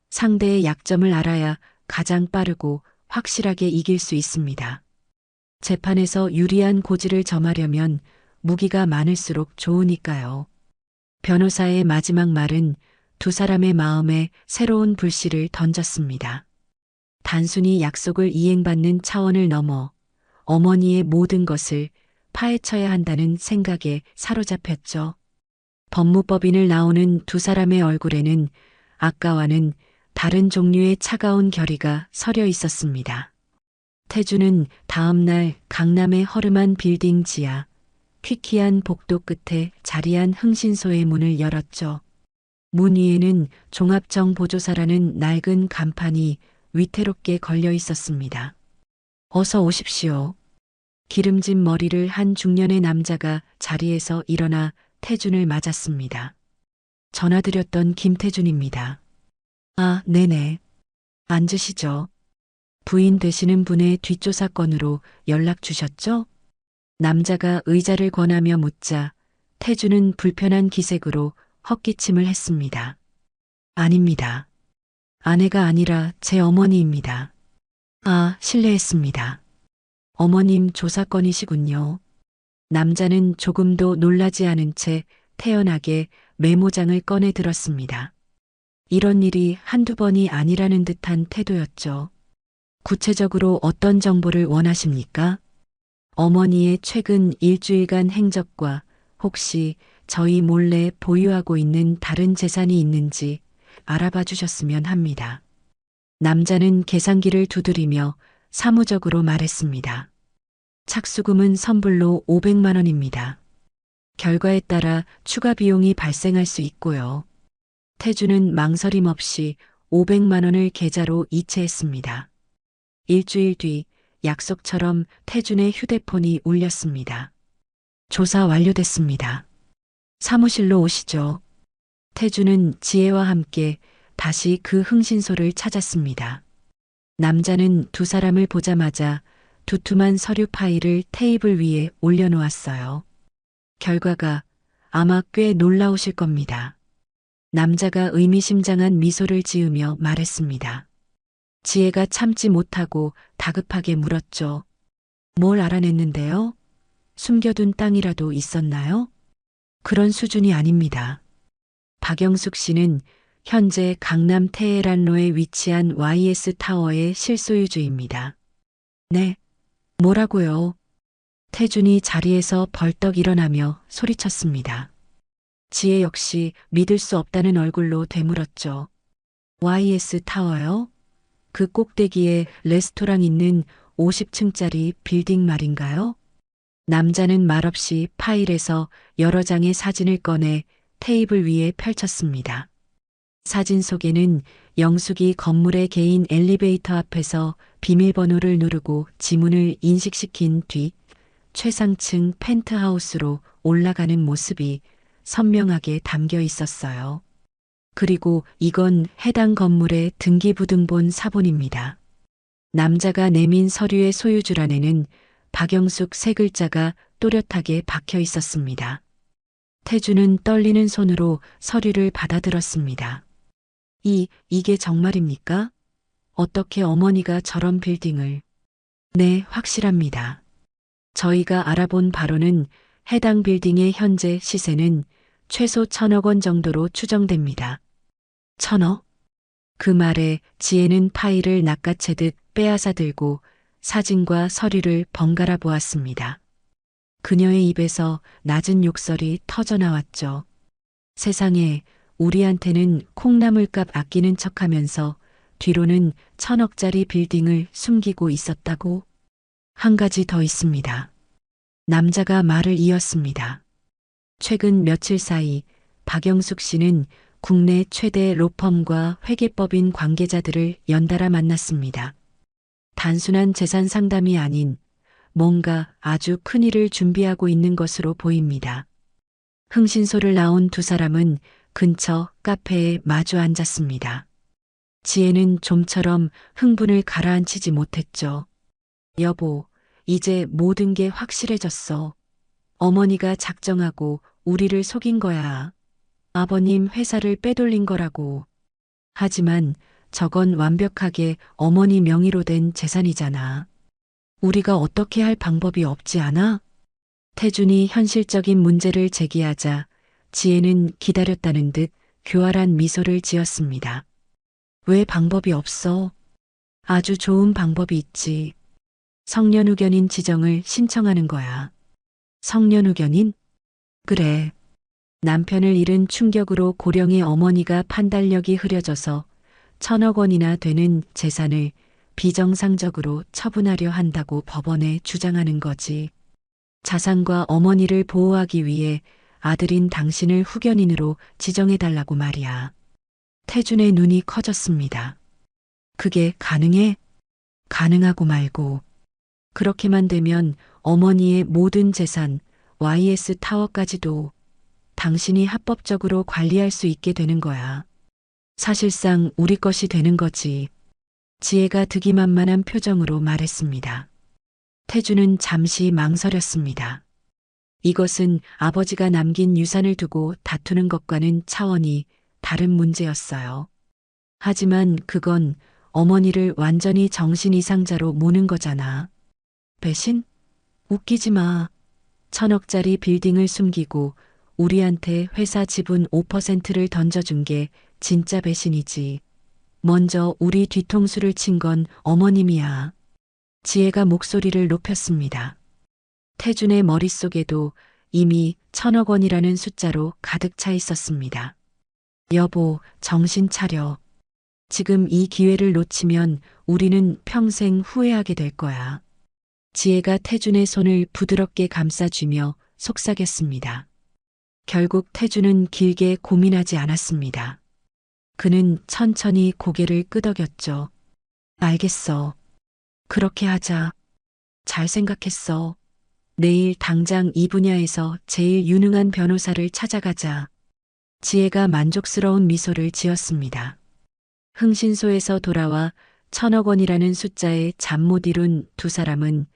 상대의 약점을 알아야 가장 빠르고 확실하게 이길 수 있습니다. 재판에서 유리한 고지를 점하려면 무기가 많을수록 좋으니까요. 변호사의 마지막 말은 두 사람의 마음에 새로운 불씨를 던졌습니다. 단순히 약속을 이행받는 차원을 넘어 어머니의 모든 것을 파헤쳐야 한다는 생각에 사로잡혔죠. 법무법인을 나오는 두 사람의 얼굴에는 아까와는 다른 종류의 차가운 결의가 서려 있었습니다. 태주는 다음 날 강남의 허름한 빌딩 지하, 퀴퀴한 복도 끝에 자리한 흥신소의 문을 열었죠. 문 위에는 종합정보조사라는 낡은 간판이 위태롭게 걸려 있었습니다. 어서 오십시오. 기름진 머리를 한 중년의 남자가 자리에서 일어나 태준을 맞았습니다. 전화드렸던 김태준입니다. 아, 네네. 앉으시죠. 부인 되시는 분의 뒷조사 건으로 연락 주셨죠? 남자가 의자를 권하며 묻자 태준은 불편한 기색으로 헛기침을 했습니다. 아닙니다. 아내가 아니라 제 어머니입니다. 아, 실례했습니다. 어머님 조사건이시군요. 남자는 조금도 놀라지 않은 채 태연하게 메모장을 꺼내 들었습니다. 이런 일이 한두 번이 아니라는 듯한 태도였죠. 구체적으로 어떤 정보를 원하십니까? 어머니의 최근 일주일간 행적과 혹시 저희 몰래 보유하고 있는 다른 재산이 있는지 알아봐 주셨으면 합니다. 남자는 계산기를 두드리며 사무적으로 말했습니다. 착수금은 선불로 500만 원입니다. 결과에 따라 추가 비용이 발생할 수 있고요. 태주는 망설임 없이 500만 원을 계좌로 이체했습니다. 일주일 뒤 약속처럼 태준의 휴대폰이 울렸습니다. 조사 완료됐습니다. 사무실로 오시죠. 태준은 지혜와 함께 다시 그 흥신소를 찾았습니다. 남자는 두 사람을 보자마자 두툼한 서류 파일을 테이블 위에 올려놓았어요. 결과가 아마 꽤 놀라우실 겁니다. 남자가 의미심장한 미소를 지으며 말했습니다. 지혜가 참지 못하고 다급하게 물었죠. 뭘 알아냈는데요? 숨겨둔 땅이라도 있었나요? 그런 수준이 아닙니다. 박영숙 씨는 현재 강남 테헤란로에 위치한 YS 타워의 실소유주입니다. 네, 뭐라고요? 태준이 자리에서 벌떡 일어나며 소리쳤습니다. 지혜 역시 믿을 수 없다는 얼굴로 되물었죠. YS 타워요? 그 꼭대기에 레스토랑 있는 50층짜리 빌딩 말인가요? 남자는 말없이 파일에서 여러 장의 사진을 꺼내 테이블 위에 펼쳤습니다. 사진 속에는 영숙이 건물의 개인 엘리베이터 앞에서 비밀번호를 누르고 지문을 인식시킨 뒤 최상층 펜트하우스로 올라가는 모습이 선명하게 담겨 있었어요. 그리고 이건 해당 건물의 등기부등본 사본입니다. 남자가 내민 서류의 소유주란에는 박영숙 세 글자가 또렷하게 박혀 있었습니다. 태주는 떨리는 손으로 서류를 받아들었습니다. 이게 정말입니까? 어떻게 어머니가 저런 빌딩을? 네, 확실합니다. 저희가 알아본 바로는 해당 빌딩의 현재 시세는 최소 1,000억 원 정도로 추정됩니다. 1,000억? 그 말에 지혜는 파일을 낚아채듯 빼앗아 들고 사진과 서류를 번갈아 보았습니다. 그녀의 입에서 낮은 욕설이 터져나왔죠. 세상에, 우리한테는 콩나물값 아끼는 척하면서 뒤로는 1,000억짜리 빌딩을 숨기고 있었다고? 한 가지 더 있습니다. 남자가 말을 이었습니다. 최근 며칠 사이 박영숙 씨는 국내 최대 로펌과 회계법인 관계자들을 연달아 만났습니다. 단순한 재산 상담이 아닌 뭔가 아주 큰 일을 준비하고 있는 것으로 보입니다. 흥신소를 나온 두 사람은 근처 카페에 마주 앉았습니다. 지혜는 좀처럼 흥분을 가라앉히지 못했죠. 여보, 이제 모든 게 확실해졌어. 어머니가 작정하고 우리를 속인 거야. 아버님 회사를 빼돌린 거라고. 하지만 저건 완벽하게 어머니 명의로 된 재산이잖아. 우리가 어떻게 할 방법이 없지 않아? 태준이 현실적인 문제를 제기하자 지혜는 기다렸다는 듯 교활한 미소를 지었습니다. 왜 방법이 없어? 아주 좋은 방법이 있지. 성년후견인 지정을 신청하는 거야. 성년후견인? 그래. 남편을 잃은 충격으로 고령의 어머니가 판단력이 흐려져서 1,000억 원이나 되는 재산을 비정상적으로 처분하려 한다고 법원에 주장하는 거지. 자산과 어머니를 보호하기 위해 아들인 당신을 후견인으로 지정해달라고 말이야. 태준의 눈이 커졌습니다. 그게 가능해? 가능하고 말고. 그렇게만 되면 어머니의 모든 재산, YS 타워까지도 당신이 합법적으로 관리할 수 있게 되는 거야. 사실상 우리 것이 되는 거지. 지혜가 득이만만한 표정으로 말했습니다. 태주는 잠시 망설였습니다. 이것은 아버지가 남긴 유산을 두고 다투는 것과는 차원이 다른 문제였어요. 하지만 그건 어머니를 완전히 정신 이상자로 모는 거잖아. 배신? 웃기지 마. 1,000억짜리 빌딩을 숨기고 우리한테 회사 지분 5%를 던져준 게 진짜 배신이지. 먼저 우리 뒤통수를 친 건 어머님이야. 지혜가 목소리를 높였습니다. 태준의 머릿속에도 이미 1,000억 원이라는 숫자로 가득 차 있었습니다. 여보, 정신 차려. 지금 이 기회를 놓치면 우리는 평생 후회하게 될 거야. 지혜가 태준의 손을 부드럽게 감싸주며 속삭였습니다. 결국 태준은 길게 고민하지 않았습니다. 그는 천천히 고개를 끄덕였죠. 알겠어. 그렇게 하자. 잘 생각했어. 내일 당장 이 분야에서 제일 유능한 변호사를 찾아가자. 지혜가 만족스러운 미소를 지었습니다. 흥신소에서 돌아와 1,000억 원이라는 숫자에 잠 못 이룬 두 사람은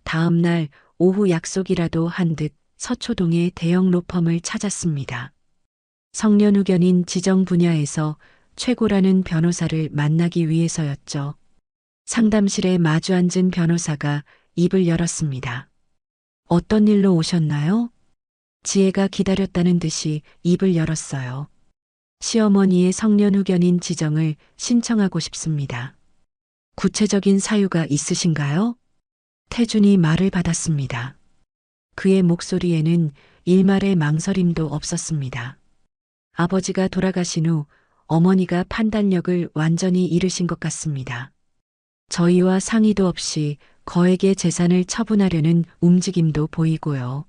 다음 날 오후 약속이라도 한 듯 서초동의 대형 로펌을 찾았습니다. 성년후견인 지정 분야에서 최고라는 변호사를 만나기 위해서였죠. 상담실에 마주 앉은 변호사가 입을 열었습니다. 어떤 일로 오셨나요? 지혜가 기다렸다는 듯이 입을 열었어요. 시어머니의 성년후견인 지정을 신청하고 싶습니다. 구체적인 사유가 있으신가요? 태준이 말을 받았습니다. 그의 목소리에는 일말의 망설임도 없었습니다. 아버지가 돌아가신 후 어머니가 판단력을 완전히 잃으신 것 같습니다. 저희와 상의도 없이 거액의 재산을 처분하려는 움직임도 보이고요.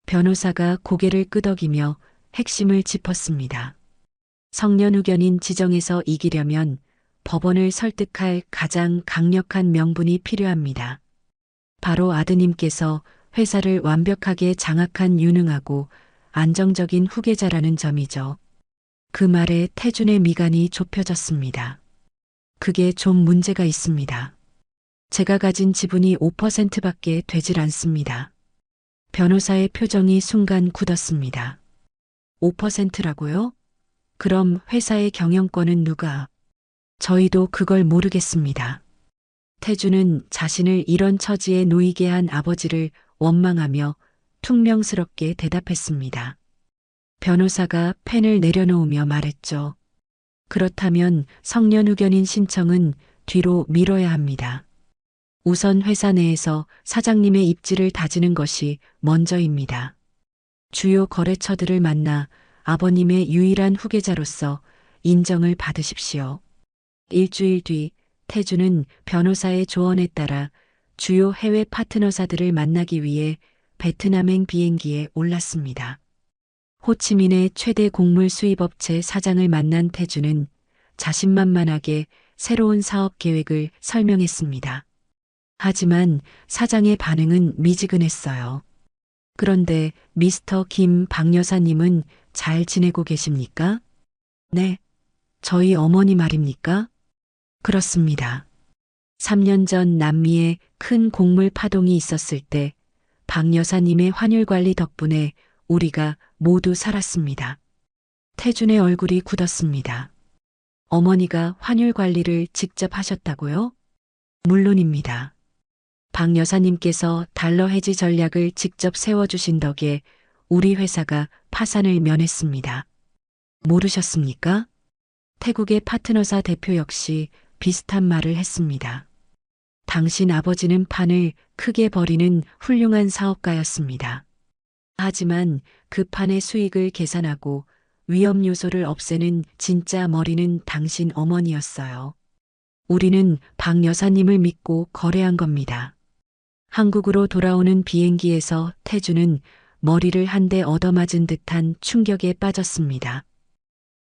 변호사가 고개를 끄덕이며 핵심을 짚었습니다. 성년후견인 지정에서 이기려면 법원을 설득할 가장 강력한 명분이 필요합니다. 바로 아드님께서 회사를 완벽하게 장악한 유능하고 안정적인 후계자라는 점이죠. 그 말에 태준의 미간이 좁혀졌습니다. 그게 좀 문제가 있습니다. 제가 가진 지분이 5%밖에 되질 않습니다. 변호사의 표정이 순간 굳었습니다. 5%라고요? 그럼 회사의 경영권은 누가? 저희도 그걸 모르겠습니다. 태준은 자신을 이런 처지에 놓이게 한 아버지를 원망하며 퉁명스럽게 대답했습니다. 변호사가 펜을 내려놓으며 말했죠. 그렇다면 성년후견인 신청은 뒤로 미뤄야 합니다. 우선 회사 내에서 사장님의 입지를 다지는 것이 먼저입니다. 주요 거래처들을 만나 아버님의 유일한 후계자로서 인정을 받으십시오. 일주일 뒤 태준은 변호사의 조언에 따라 주요 해외 파트너사들을 만나기 위해 베트남행 비행기에 올랐습니다. 호치민의 최대 곡물 수입업체 사장을 만난 태준은 자신만만하게 새로운 사업 계획을 설명했습니다. 하지만 사장의 반응은 미지근했어요. 그런데 미스터 김 박 여사님은 잘 지내고 계십니까? 네. 저희 어머니 말입니까? 그렇습니다. 3년 전 남미에 큰 곡물 파동이 있었을 때 박 여사님의 환율 관리 덕분에 우리가 모두 살았습니다. 태준의 얼굴이 굳었습니다. 어머니가 환율 관리를 직접 하셨다고요? 물론입니다. 박 여사님께서 달러 해지 전략을 직접 세워주신 덕에 우리 회사가 파산을 면했습니다. 모르셨습니까? 태국의 파트너사 대표 역시 비슷한 말을 했습니다. 당신 아버지는 판을 크게 벌이는 훌륭한 사업가였습니다. 하지만 그 판의 수익을 계산하고 위험 요소를 없애는 진짜 머리는 당신 어머니였어요. 우리는 박 여사님을 믿고 거래한 겁니다. 한국으로 돌아오는 비행기에서 태준은 머리를 한 대 얻어맞은 듯한 충격에 빠졌습니다.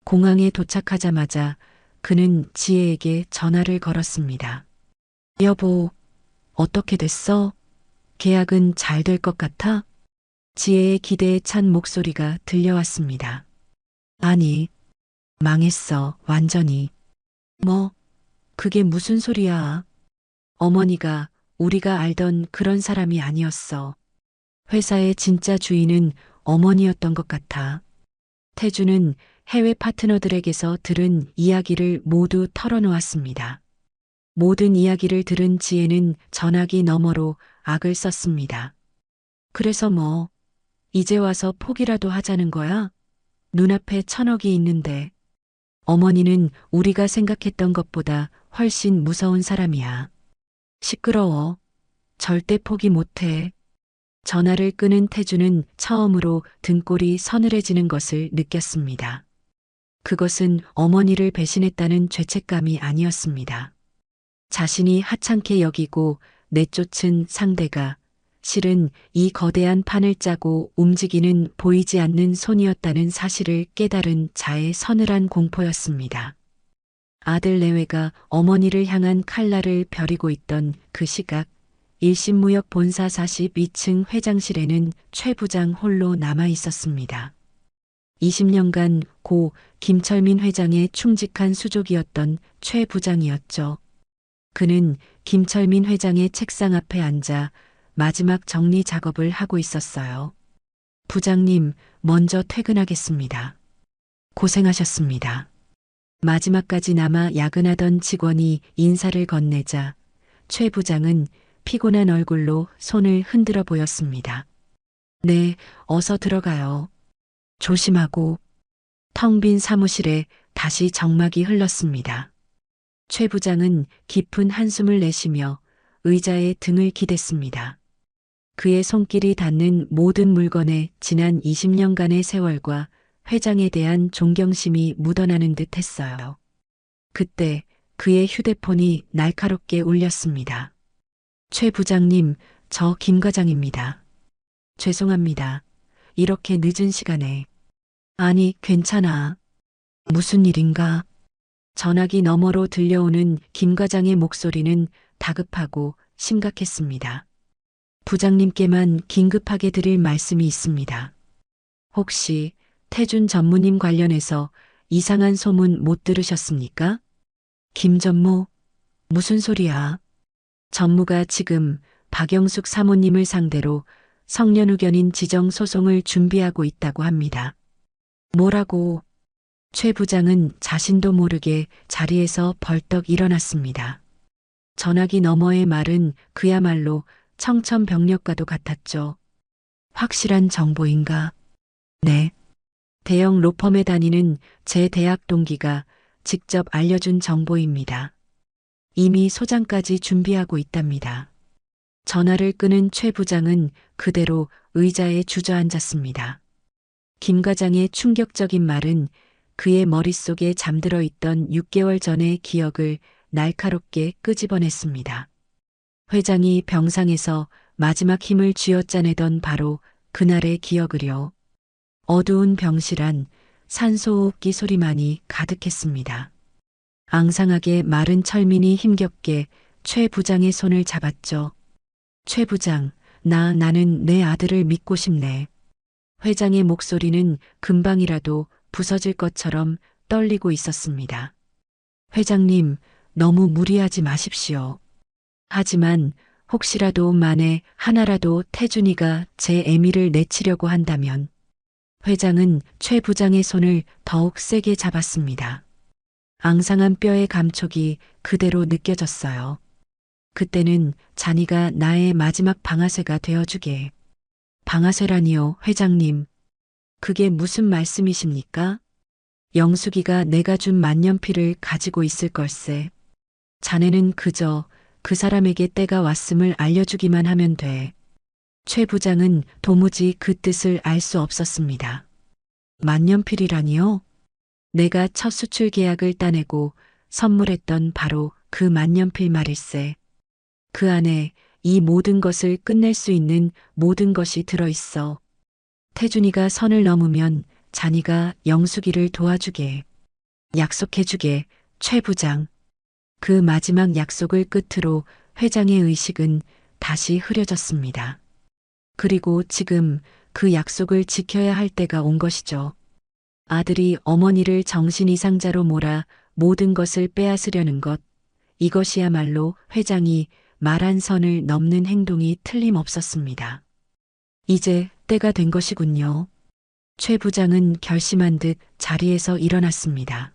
공항에 도착하자마자 그는 지혜에게 전화를 걸었습니다. 여보, 어떻게 됐어? 계약은 잘 될 것 같아? 지혜의 기대에 찬 목소리가 들려왔습니다. 아니, 망했어, 완전히. 뭐, 그게 무슨 소리야? 어머니가 우리가 알던 그런 사람이 아니었어. 회사의 진짜 주인은 어머니였던 것 같아. 태준은 해외 파트너들에게서 들은 이야기를 모두 털어놓았습니다. 모든 이야기를 들은 지혜는 전화기 너머로 악을 썼습니다. 그래서 뭐, 이제 와서 포기라도 하자는 거야? 눈앞에 1,000억이 있는데. 어머니는 우리가 생각했던 것보다 훨씬 무서운 사람이야. 시끄러워. 절대 포기 못해. 전화를 끄는 태준은 처음으로 등골이 서늘해지는 것을 느꼈습니다. 그것은 어머니를 배신했다는 죄책감이 아니었습니다. 자신이 하찮게 여기고 내쫓은 상대가 실은 이 거대한 판을 짜고 움직이는 보이지 않는 손이었다는 사실을 깨달은 자의 서늘한 공포였습니다. 아들 내외가 어머니를 향한 칼날을 벼리고 있던 그 시각, 일신무역 본사 42층 회장실에는 최 부장 홀로 남아 있었습니다. 20년간 고 김철민 회장의 충직한 수족이었던 최 부장이었죠. 그는 김철민 회장의 책상 앞에 앉아 마지막 정리 작업을 하고 있었어요. 부장님, 먼저 퇴근하겠습니다. 고생하셨습니다. 마지막까지 남아 야근하던 직원이 인사를 건네자 최 부장은 피곤한 얼굴로 손을 흔들어 보였습니다. 네, 어서 들어가요. 조심하고. 텅 빈 사무실에 다시 정막이 흘렀습니다. 최 부장은 깊은 한숨을 내쉬며 의자에 등을 기댔습니다. 그의 손길이 닿는 모든 물건에 지난 20년간의 세월과 회장에 대한 존경심이 묻어나는 듯 했어요. 그때 그의 휴대폰이 날카롭게 울렸습니다. 최 부장님, 저 김 과장입니다. 죄송합니다. 이렇게 늦은 시간에. 아니, 괜찮아. 무슨 일인가? 전화기 너머로 들려오는 김 과장의 목소리는 다급하고 심각했습니다. 부장님께만 긴급하게 드릴 말씀이 있습니다. 혹시 태준 전무님 관련해서 이상한 소문 못 들으셨습니까? 김 전무? 무슨 소리야? 전무가 지금 박영숙 사모님을 상대로 성년후견인 지정 소송을 준비하고 있다고 합니다. 뭐라고? 최 부장은 자신도 모르게 자리에서 벌떡 일어났습니다. 전화기 너머의 말은 그야말로 청천벽력과도 같았죠. 확실한 정보인가? 네. 대형 로펌에 다니는 제 대학 동기가 직접 알려준 정보입니다. 이미 소장까지 준비하고 있답니다. 전화를 끊은 최 부장은 그대로 의자에 주저앉았습니다. 김 과장의 충격적인 말은 그의 머릿속에 잠들어 있던 6개월 전의 기억을 날카롭게 끄집어냈습니다. 회장이 병상에서 마지막 힘을 쥐어짜내던 바로 그날의 기억을요. 어두운 병실 안 산소호흡기 소리만이 가득했습니다. 앙상하게 마른 철민이 힘겹게 최 부장의 손을 잡았죠. 최 부장, 나는 내 아들을 믿고 싶네. 회장의 목소리는 금방이라도 부서질 것처럼 떨리고 있었습니다. 회장님, 너무 무리하지 마십시오. 하지만 혹시라도 만에 하나라도 태준이가 제 애미를 내치려고 한다면 회장은 최 부장의 손을 더욱 세게 잡았습니다. 앙상한 뼈의 감촉이 그대로 느껴졌어요. 그때는 잔이가 나의 마지막 방아쇠가 되어주게. 방아쇠라니요, 회장님. 그게 무슨 말씀이십니까? 영숙이가 내가 준 만년필을 가지고 있을 걸세. 자네는 그저 그 사람에게 때가 왔음을 알려주기만 하면 돼. 최 부장은 도무지 그 뜻을 알 수 없었습니다. 만년필이라니요? 내가 첫 수출 계약을 따내고 선물했던 바로 그 만년필 말일세. 그 안에 이 모든 것을 끝낼 수 있는 모든 것이 들어있어. 태준이가 선을 넘으면 잔이가 영숙이를 도와주게. 약속해주게, 최 부장. 그 마지막 약속을 끝으로 회장의 의식은 다시 흐려졌습니다. 그리고 지금 그 약속을 지켜야 할 때가 온 것이죠. 아들이 어머니를 정신 이상자로 몰아 모든 것을 빼앗으려는 것. 이것이야말로 회장이 말한 선을 넘는 행동이 틀림없었습니다. 이제 때가 된 것이군요. 최 부장은 결심한 듯 자리에서 일어났습니다.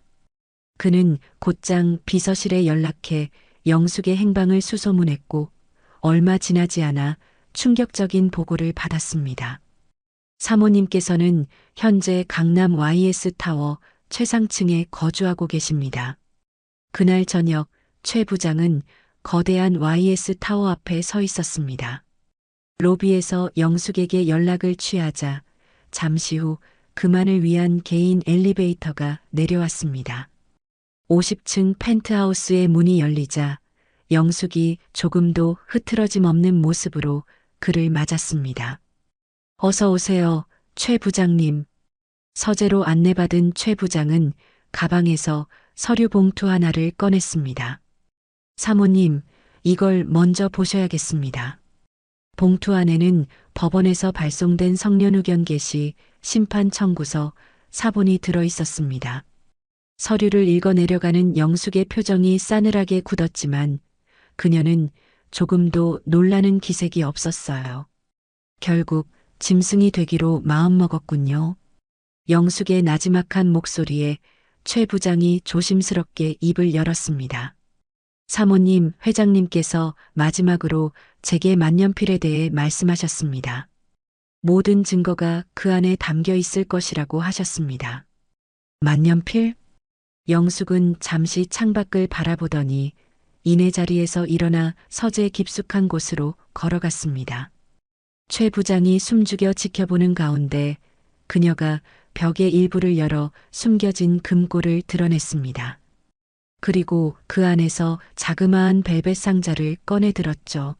그는 곧장 비서실에 연락해 영숙의 행방을 수소문했고 얼마 지나지 않아 충격적인 보고를 받았습니다. 사모님께서는 현재 강남 YS타워 최상층에 거주하고 계십니다. 그날 저녁 최 부장은 거대한 YS타워 앞에 서 있었습니다. 로비에서 영숙에게 연락을 취하자 잠시 후 그만을 위한 개인 엘리베이터가 내려왔습니다. 50층 펜트하우스의 문이 열리자 영숙이 조금도 흐트러짐 없는 모습으로 그를 맞았습니다. 어서 오세요, 최 부장님. 서재로 안내받은 최 부장은 가방에서 서류 봉투 하나를 꺼냈습니다. 사모님, 이걸 먼저 보셔야겠습니다. 봉투 안에는 법원에서 발송된 성년후견 개시, 심판 청구서, 사본이 들어 있었습니다. 서류를 읽어 내려가는 영숙의 표정이 싸늘하게 굳었지만 그녀는 조금도 놀라는 기색이 없었어요. 결국 짐승이 되기로 마음먹었군요. 영숙의 나지막한 목소리에 최 부장이 조심스럽게 입을 열었습니다. 사모님, 회장님께서 마지막으로 제게 만년필에 대해 말씀하셨습니다. 모든 증거가 그 안에 담겨 있을 것이라고 하셨습니다. 만년필? 영숙은 잠시 창밖을 바라보더니 이내 자리에서 일어나 서재 깊숙한 곳으로 걸어갔습니다. 최 부장이 숨죽여 지켜보는 가운데 그녀가 벽의 일부를 열어 숨겨진 금고를 드러냈습니다. 그리고 그 안에서 자그마한 벨벳 상자를 꺼내 들었죠.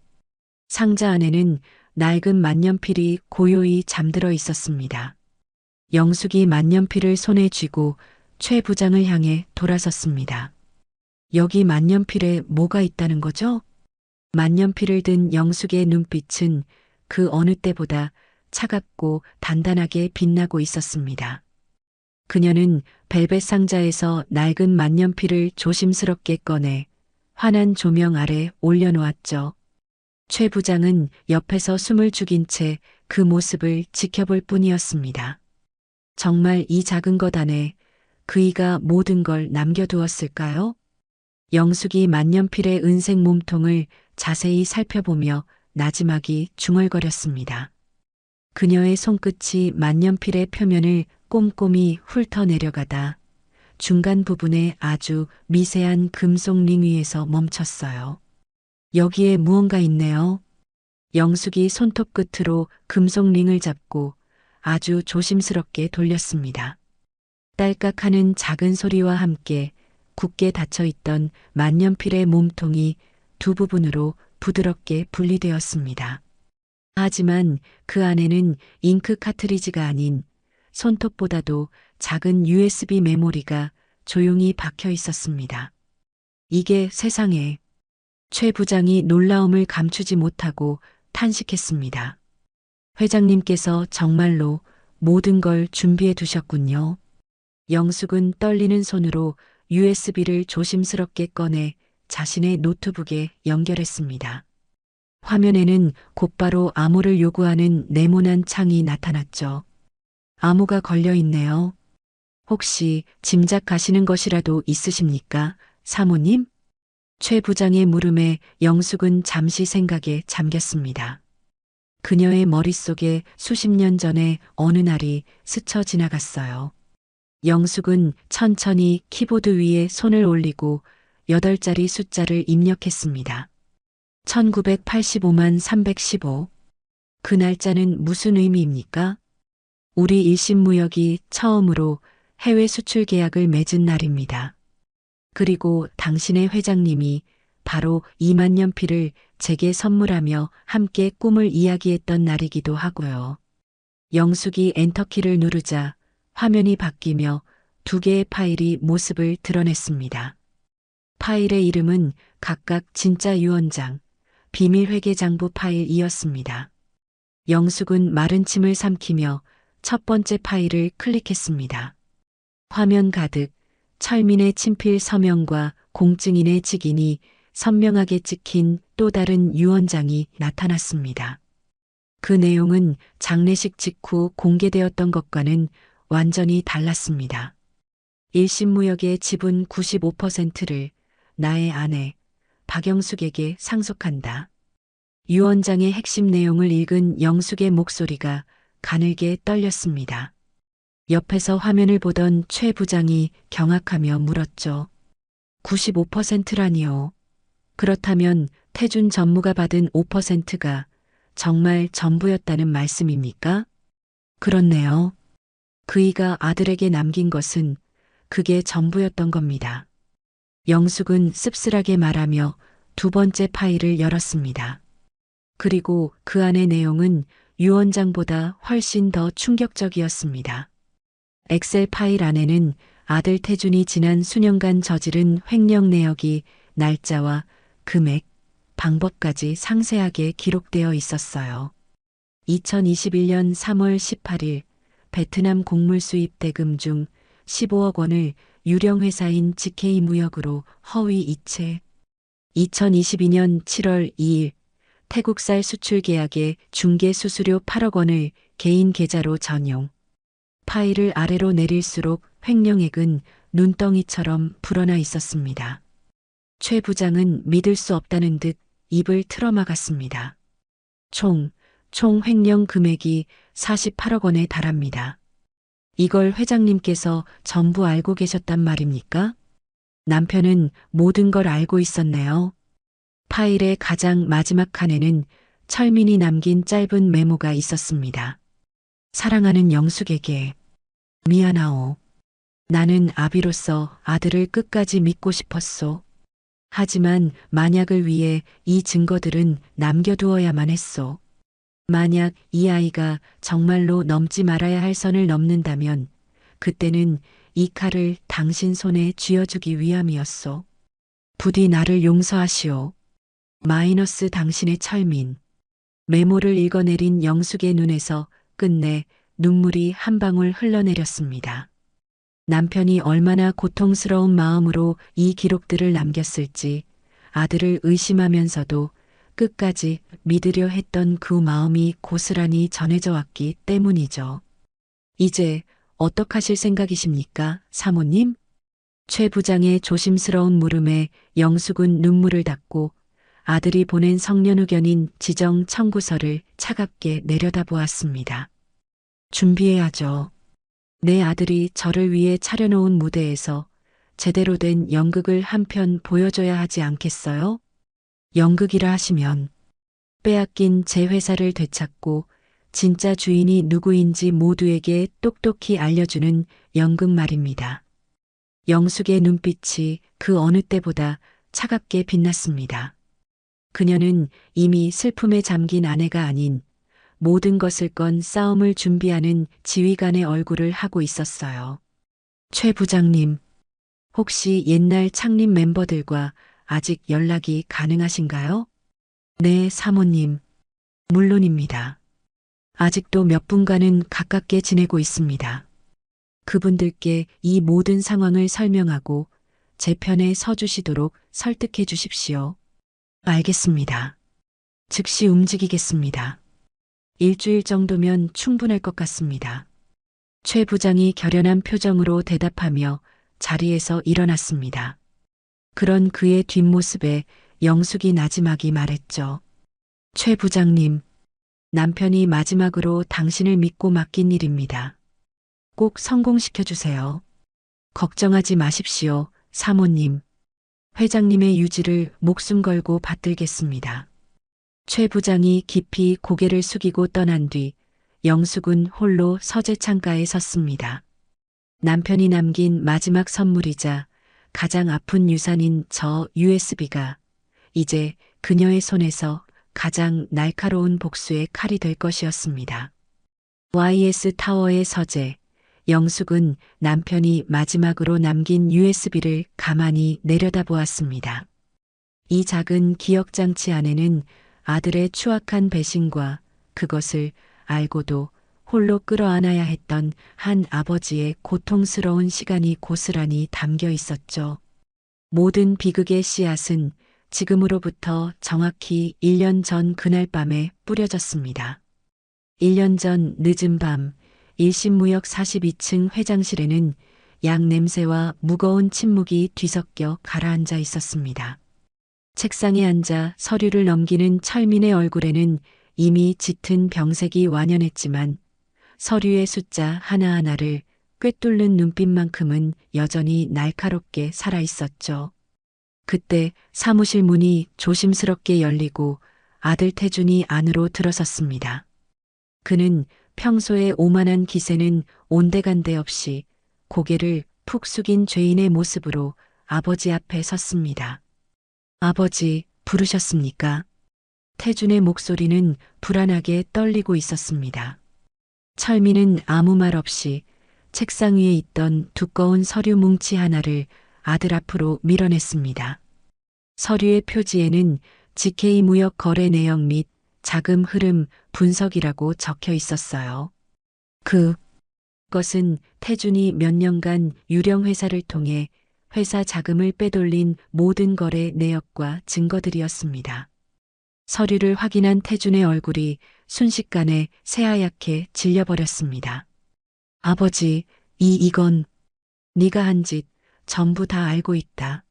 상자 안에는 낡은 만년필이 고요히 잠들어 있었습니다. 영숙이 만년필을 손에 쥐고 최 부장을 향해 돌아섰습니다. 여기 만년필에 뭐가 있다는 거죠? 만년필을 든 영숙의 눈빛은 그 어느 때보다 차갑고 단단하게 빛나고 있었습니다. 그녀는 벨벳 상자에서 낡은 만년필을 조심스럽게 꺼내 환한 조명 아래 올려놓았죠. 최 부장은 옆에서 숨을 죽인 채 그 모습을 지켜볼 뿐이었습니다. 정말 이 작은 것 안에 그이가 모든 걸 남겨두었을까요? 영숙이 만년필의 은색 몸통을 자세히 살펴보며 나지막이 중얼거렸습니다. 그녀의 손끝이 만년필의 표면을 꼼꼼히 훑어 내려가다 중간 부분에 아주 미세한 금속 링 위에서 멈췄어요. 여기에 무언가 있네요. 영숙이 손톱 끝으로 금속 링을 잡고 아주 조심스럽게 돌렸습니다. 딸깍하는 작은 소리와 함께 굳게 닫혀있던 만년필의 몸통이 두 부분으로 부드럽게 분리되었습니다. 하지만 그 안에는 잉크 카트리지가 아닌 손톱보다도 작은 USB 메모리가 조용히 박혀 있었습니다. 이게 세상에. 최 부장이 놀라움을 감추지 못하고 탄식했습니다. 회장님께서 정말로 모든 걸 준비해 두셨군요. 영숙은 떨리는 손으로 USB를 조심스럽게 꺼내 자신의 노트북에 연결했습니다. 화면에는 곧바로 암호를 요구하는 네모난 창이 나타났죠. 암호가 걸려 있네요. 혹시 짐작하시는 것이라도 있으십니까, 사모님? 최 부장의 물음에 영숙은 잠시 생각에 잠겼습니다. 그녀의 머릿속에 수십 년 전의 어느 날이 스쳐 지나갔어요. 영숙은 천천히 키보드 위에 손을 올리고 8자리 숫자를 입력했습니다. 1985만 315. 그 날짜는 무슨 의미입니까? 우리 일신무역이 처음으로 해외 수출 계약을 맺은 날입니다. 그리고 당신의 회장님이 바로 2만 년필을 제게 선물하며 함께 꿈을 이야기했던 날이기도 하고요. 영숙이 엔터키를 누르자 화면이 바뀌며 두 개의 파일이 모습을 드러냈습니다. 파일의 이름은 각각 진짜 유언장, 비밀회계장부 파일이었습니다. 영숙은 마른 침을 삼키며 첫 번째 파일을 클릭했습니다. 화면 가득 철민의 친필 서명과 공증인의 직인이 선명하게 찍힌 또 다른 유언장이 나타났습니다. 그 내용은 장례식 직후 공개되었던 것과는 완전히 달랐습니다. 일신무역의 지분 95%를 나의 아내 박영숙에게 상속한다. 유언장의 핵심 내용을 읽은 영숙의 목소리가 가늘게 떨렸습니다. 옆에서 화면을 보던 최 부장이 경악하며 물었죠. 95%라니요. 그렇다면 태준 전무가 받은 5%가 정말 전부였다는 말씀입니까? 그렇네요. 그이가 아들에게 남긴 것은 그게 전부였던 겁니다. 영숙은 씁쓸하게 말하며 두 번째 파일을 열었습니다. 그리고 그 안의 내용은 유언장보다 훨씬 더 충격적이었습니다. 엑셀 파일 안에는 아들 태준이 지난 수년간 저지른 횡령 내역이 날짜와 금액, 방법까지 상세하게 기록되어 있었어요. 2021년 3월 18일 베트남 곡물 수입 대금 중 15억 원을 유령 회사인 GK무역으로 허위 이체. 2022년 7월 2일 태국쌀 수출 계약에 중개 수수료 8억 원을 개인 계좌로 전용. 파일을 아래로 내릴수록 횡령액은 눈덩이처럼 불어나 있었습니다. 최 부장은 믿을 수 없다는 듯 입을 틀어막았습니다. 총 횡령 금액이 48억 원에 달합니다. 이걸 회장님께서 전부 알고 계셨단 말입니까? 남편은 모든 걸 알고 있었네요. 파일의 가장 마지막 칸에는 철민이 남긴 짧은 메모가 있었습니다. 사랑하는 영숙에게 미안하오. 나는 아비로서 아들을 끝까지 믿고 싶었소. 하지만 만약을 위해 이 증거들은 남겨두어야만 했소. 만약 이 아이가 정말로 넘지 말아야 할 선을 넘는다면 그때는 이 칼을 당신 손에 쥐어주기 위함이었소. 부디 나를 용서하시오. 마이너스 당신의 철민. 메모를 읽어내린 영숙의 눈에서 끝내 눈물이 한 방울 흘러내렸습니다. 남편이 얼마나 고통스러운 마음으로 이 기록들을 남겼을지 아들을 의심하면서도 끝까지 믿으려 했던 그 마음이 고스란히 전해져 왔기 때문이죠. 이제 어떡하실 생각이십니까, 사모님? 최 부장의 조심스러운 물음에 영숙은 눈물을 닦고 아들이 보낸 성년 의견인 지정 청구서를 차갑게 내려다보았습니다. 준비해야죠. 내 아들이 저를 위해 차려놓은 무대에서 제대로 된 연극을 한 편 보여줘야 하지 않겠어요? 연극이라 하시면 빼앗긴 제 회사를 되찾고 진짜 주인이 누구인지 모두에게 똑똑히 알려주는 연극 말입니다. 영숙의 눈빛이 그 어느 때보다 차갑게 빛났습니다. 그녀는 이미 슬픔에 잠긴 아내가 아닌 모든 것을 건 싸움을 준비하는 지휘관의 얼굴을 하고 있었어요. 최 부장님, 혹시 옛날 창립 멤버들과 아직 연락이 가능하신가요? 네, 사모님. 물론입니다. 아직도 몇 분과는 가깝게 지내고 있습니다. 그분들께 이 모든 상황을 설명하고 제 편에 서주시도록 설득해 주십시오. 알겠습니다. 즉시 움직이겠습니다. 일주일 정도면 충분할 것 같습니다. 최 부장이 결연한 표정으로 대답하며 자리에서 일어났습니다. 그런 그의 뒷모습에 영숙이 나지막이 말했죠. 최 부장님, 남편이 마지막으로 당신을 믿고 맡긴 일입니다. 꼭 성공시켜 주세요. 걱정하지 마십시오, 사모님. 회장님의 유지를 목숨 걸고 받들겠습니다. 최 부장이 깊이 고개를 숙이고 떠난 뒤 영숙은 홀로 서재 창가에 섰습니다. 남편이 남긴 마지막 선물이자 가장 아픈 유산인 저 USB가 이제 그녀의 손에서 가장 날카로운 복수의 칼이 될 것이었습니다. YS 타워의 서재, 영숙은 남편이 마지막으로 남긴 USB를 가만히 내려다보았습니다. 이 작은 기억장치 안에는 아들의 추악한 배신과 그것을 알고도 홀로 끌어안아야 했던 한 아버지의 고통스러운 시간이 고스란히 담겨 있었죠. 모든 비극의 씨앗은 지금으로부터 정확히 1년 전 그날 밤에 뿌려졌습니다. 1년 전 늦은 밤 일신무역 42층 회장실에는 약 냄새와 무거운 침묵이 뒤섞여 가라앉아 있었습니다. 책상에 앉아 서류를 넘기는 철민의 얼굴에는 이미 짙은 병색이 완연했지만 서류의 숫자 하나하나를 꿰뚫는 눈빛만큼은 여전히 날카롭게 살아있었죠. 그때 사무실 문이 조심스럽게 열리고 아들 태준이 안으로 들어섰습니다. 그는 평소에 오만한 기세는 온데간데 없이 고개를 푹 숙인 죄인의 모습으로 아버지 앞에 섰습니다. 아버지, 부르셨습니까? 태준의 목소리는 불안하게 떨리고 있었습니다. 철민은 아무 말 없이 책상 위에 있던 두꺼운 서류 뭉치 하나를 아들 앞으로 밀어냈습니다. 서류의 표지에는 GK 무역 거래 내역 및 자금 흐름 분석이라고 적혀 있었어요. 것은 태준이 몇 년간 유령 회사를 통해 회사 자금을 빼돌린 모든 거래 내역과 증거들이었습니다. 서류를 확인한 태준의 얼굴이 순식간에 새하얗게 질려버렸습니다. 아버지, 이건 네가 한 짓 전부 다 알고 있다.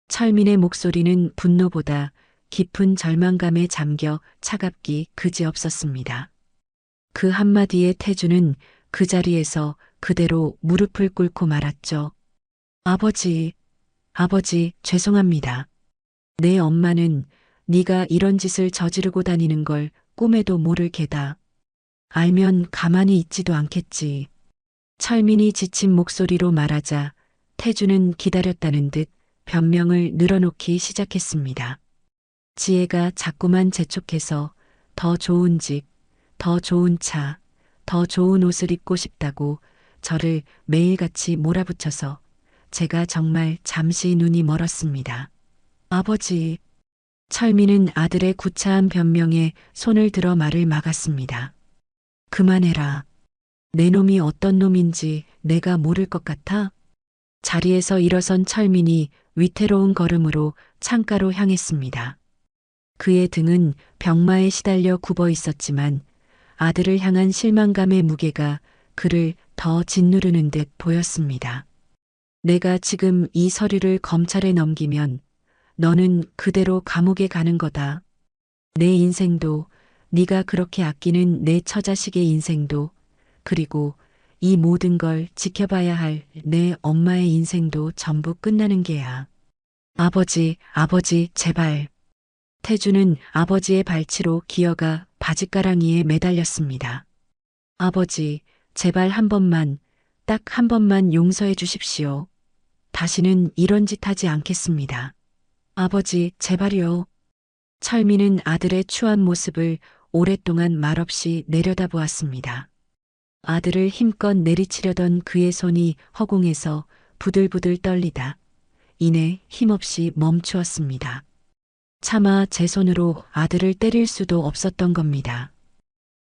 철민의 목소리는 분노보다 깊은 절망감에 잠겨 차갑기 그지없었습니다. 그 한마디에 태준은 그 자리에서 그대로 무릎을 꿇고 말았죠. 아버지, 아버지, 죄송합니다. 내 엄마는 네가 이런 짓을 저지르고 다니는 걸 꿈에도 모를 게다. 알면 가만히 있지도 않겠지. 철민이 지친 목소리로 말하자 태주는 기다렸다는 듯 변명을 늘어놓기 시작했습니다. 지혜가 자꾸만 재촉해서 더 좋은 집, 더 좋은 차, 더 좋은 옷을 입고 싶다고 저를 매일같이 몰아붙여서 제가 정말 잠시 눈이 멀었습니다. 아버지, 철민은 아들의 구차한 변명에 손을 들어 말을 막았습니다. 그만해라. 내 놈이 어떤 놈인지 내가 모를 것 같아? 자리에서 일어선 철민이 위태로운 걸음으로 창가로 향했습니다. 그의 등은 병마에 시달려 굽어 있었지만 아들을 향한 실망감의 무게가 그를 더 짓누르는 듯 보였습니다. 내가 지금 이 서류를 검찰에 넘기면 너는 그대로 감옥에 가는 거다. 내 인생도 네가 그렇게 아끼는 내 처자식의 인생도 그리고 이 모든 걸 지켜봐야 할 내 엄마의 인생도 전부 끝나는 게야. 아버지, 아버지, 제발. 태주는 아버지의 발치로 기어가 바짓가랑이에 매달렸습니다. 아버지, 제발 한 번만, 딱 한 번만 용서해 주십시오. 다시는 이런 짓 하지 않겠습니다. 아버지, 제발요. 철민은 아들의 추한 모습을 오랫동안 말없이 내려다보았습니다. 아들을 힘껏 내리치려던 그의 손이 허공에서 부들부들 떨리다 이내 힘없이 멈추었습니다. 차마 제 손으로 아들을 때릴 수도 없었던 겁니다.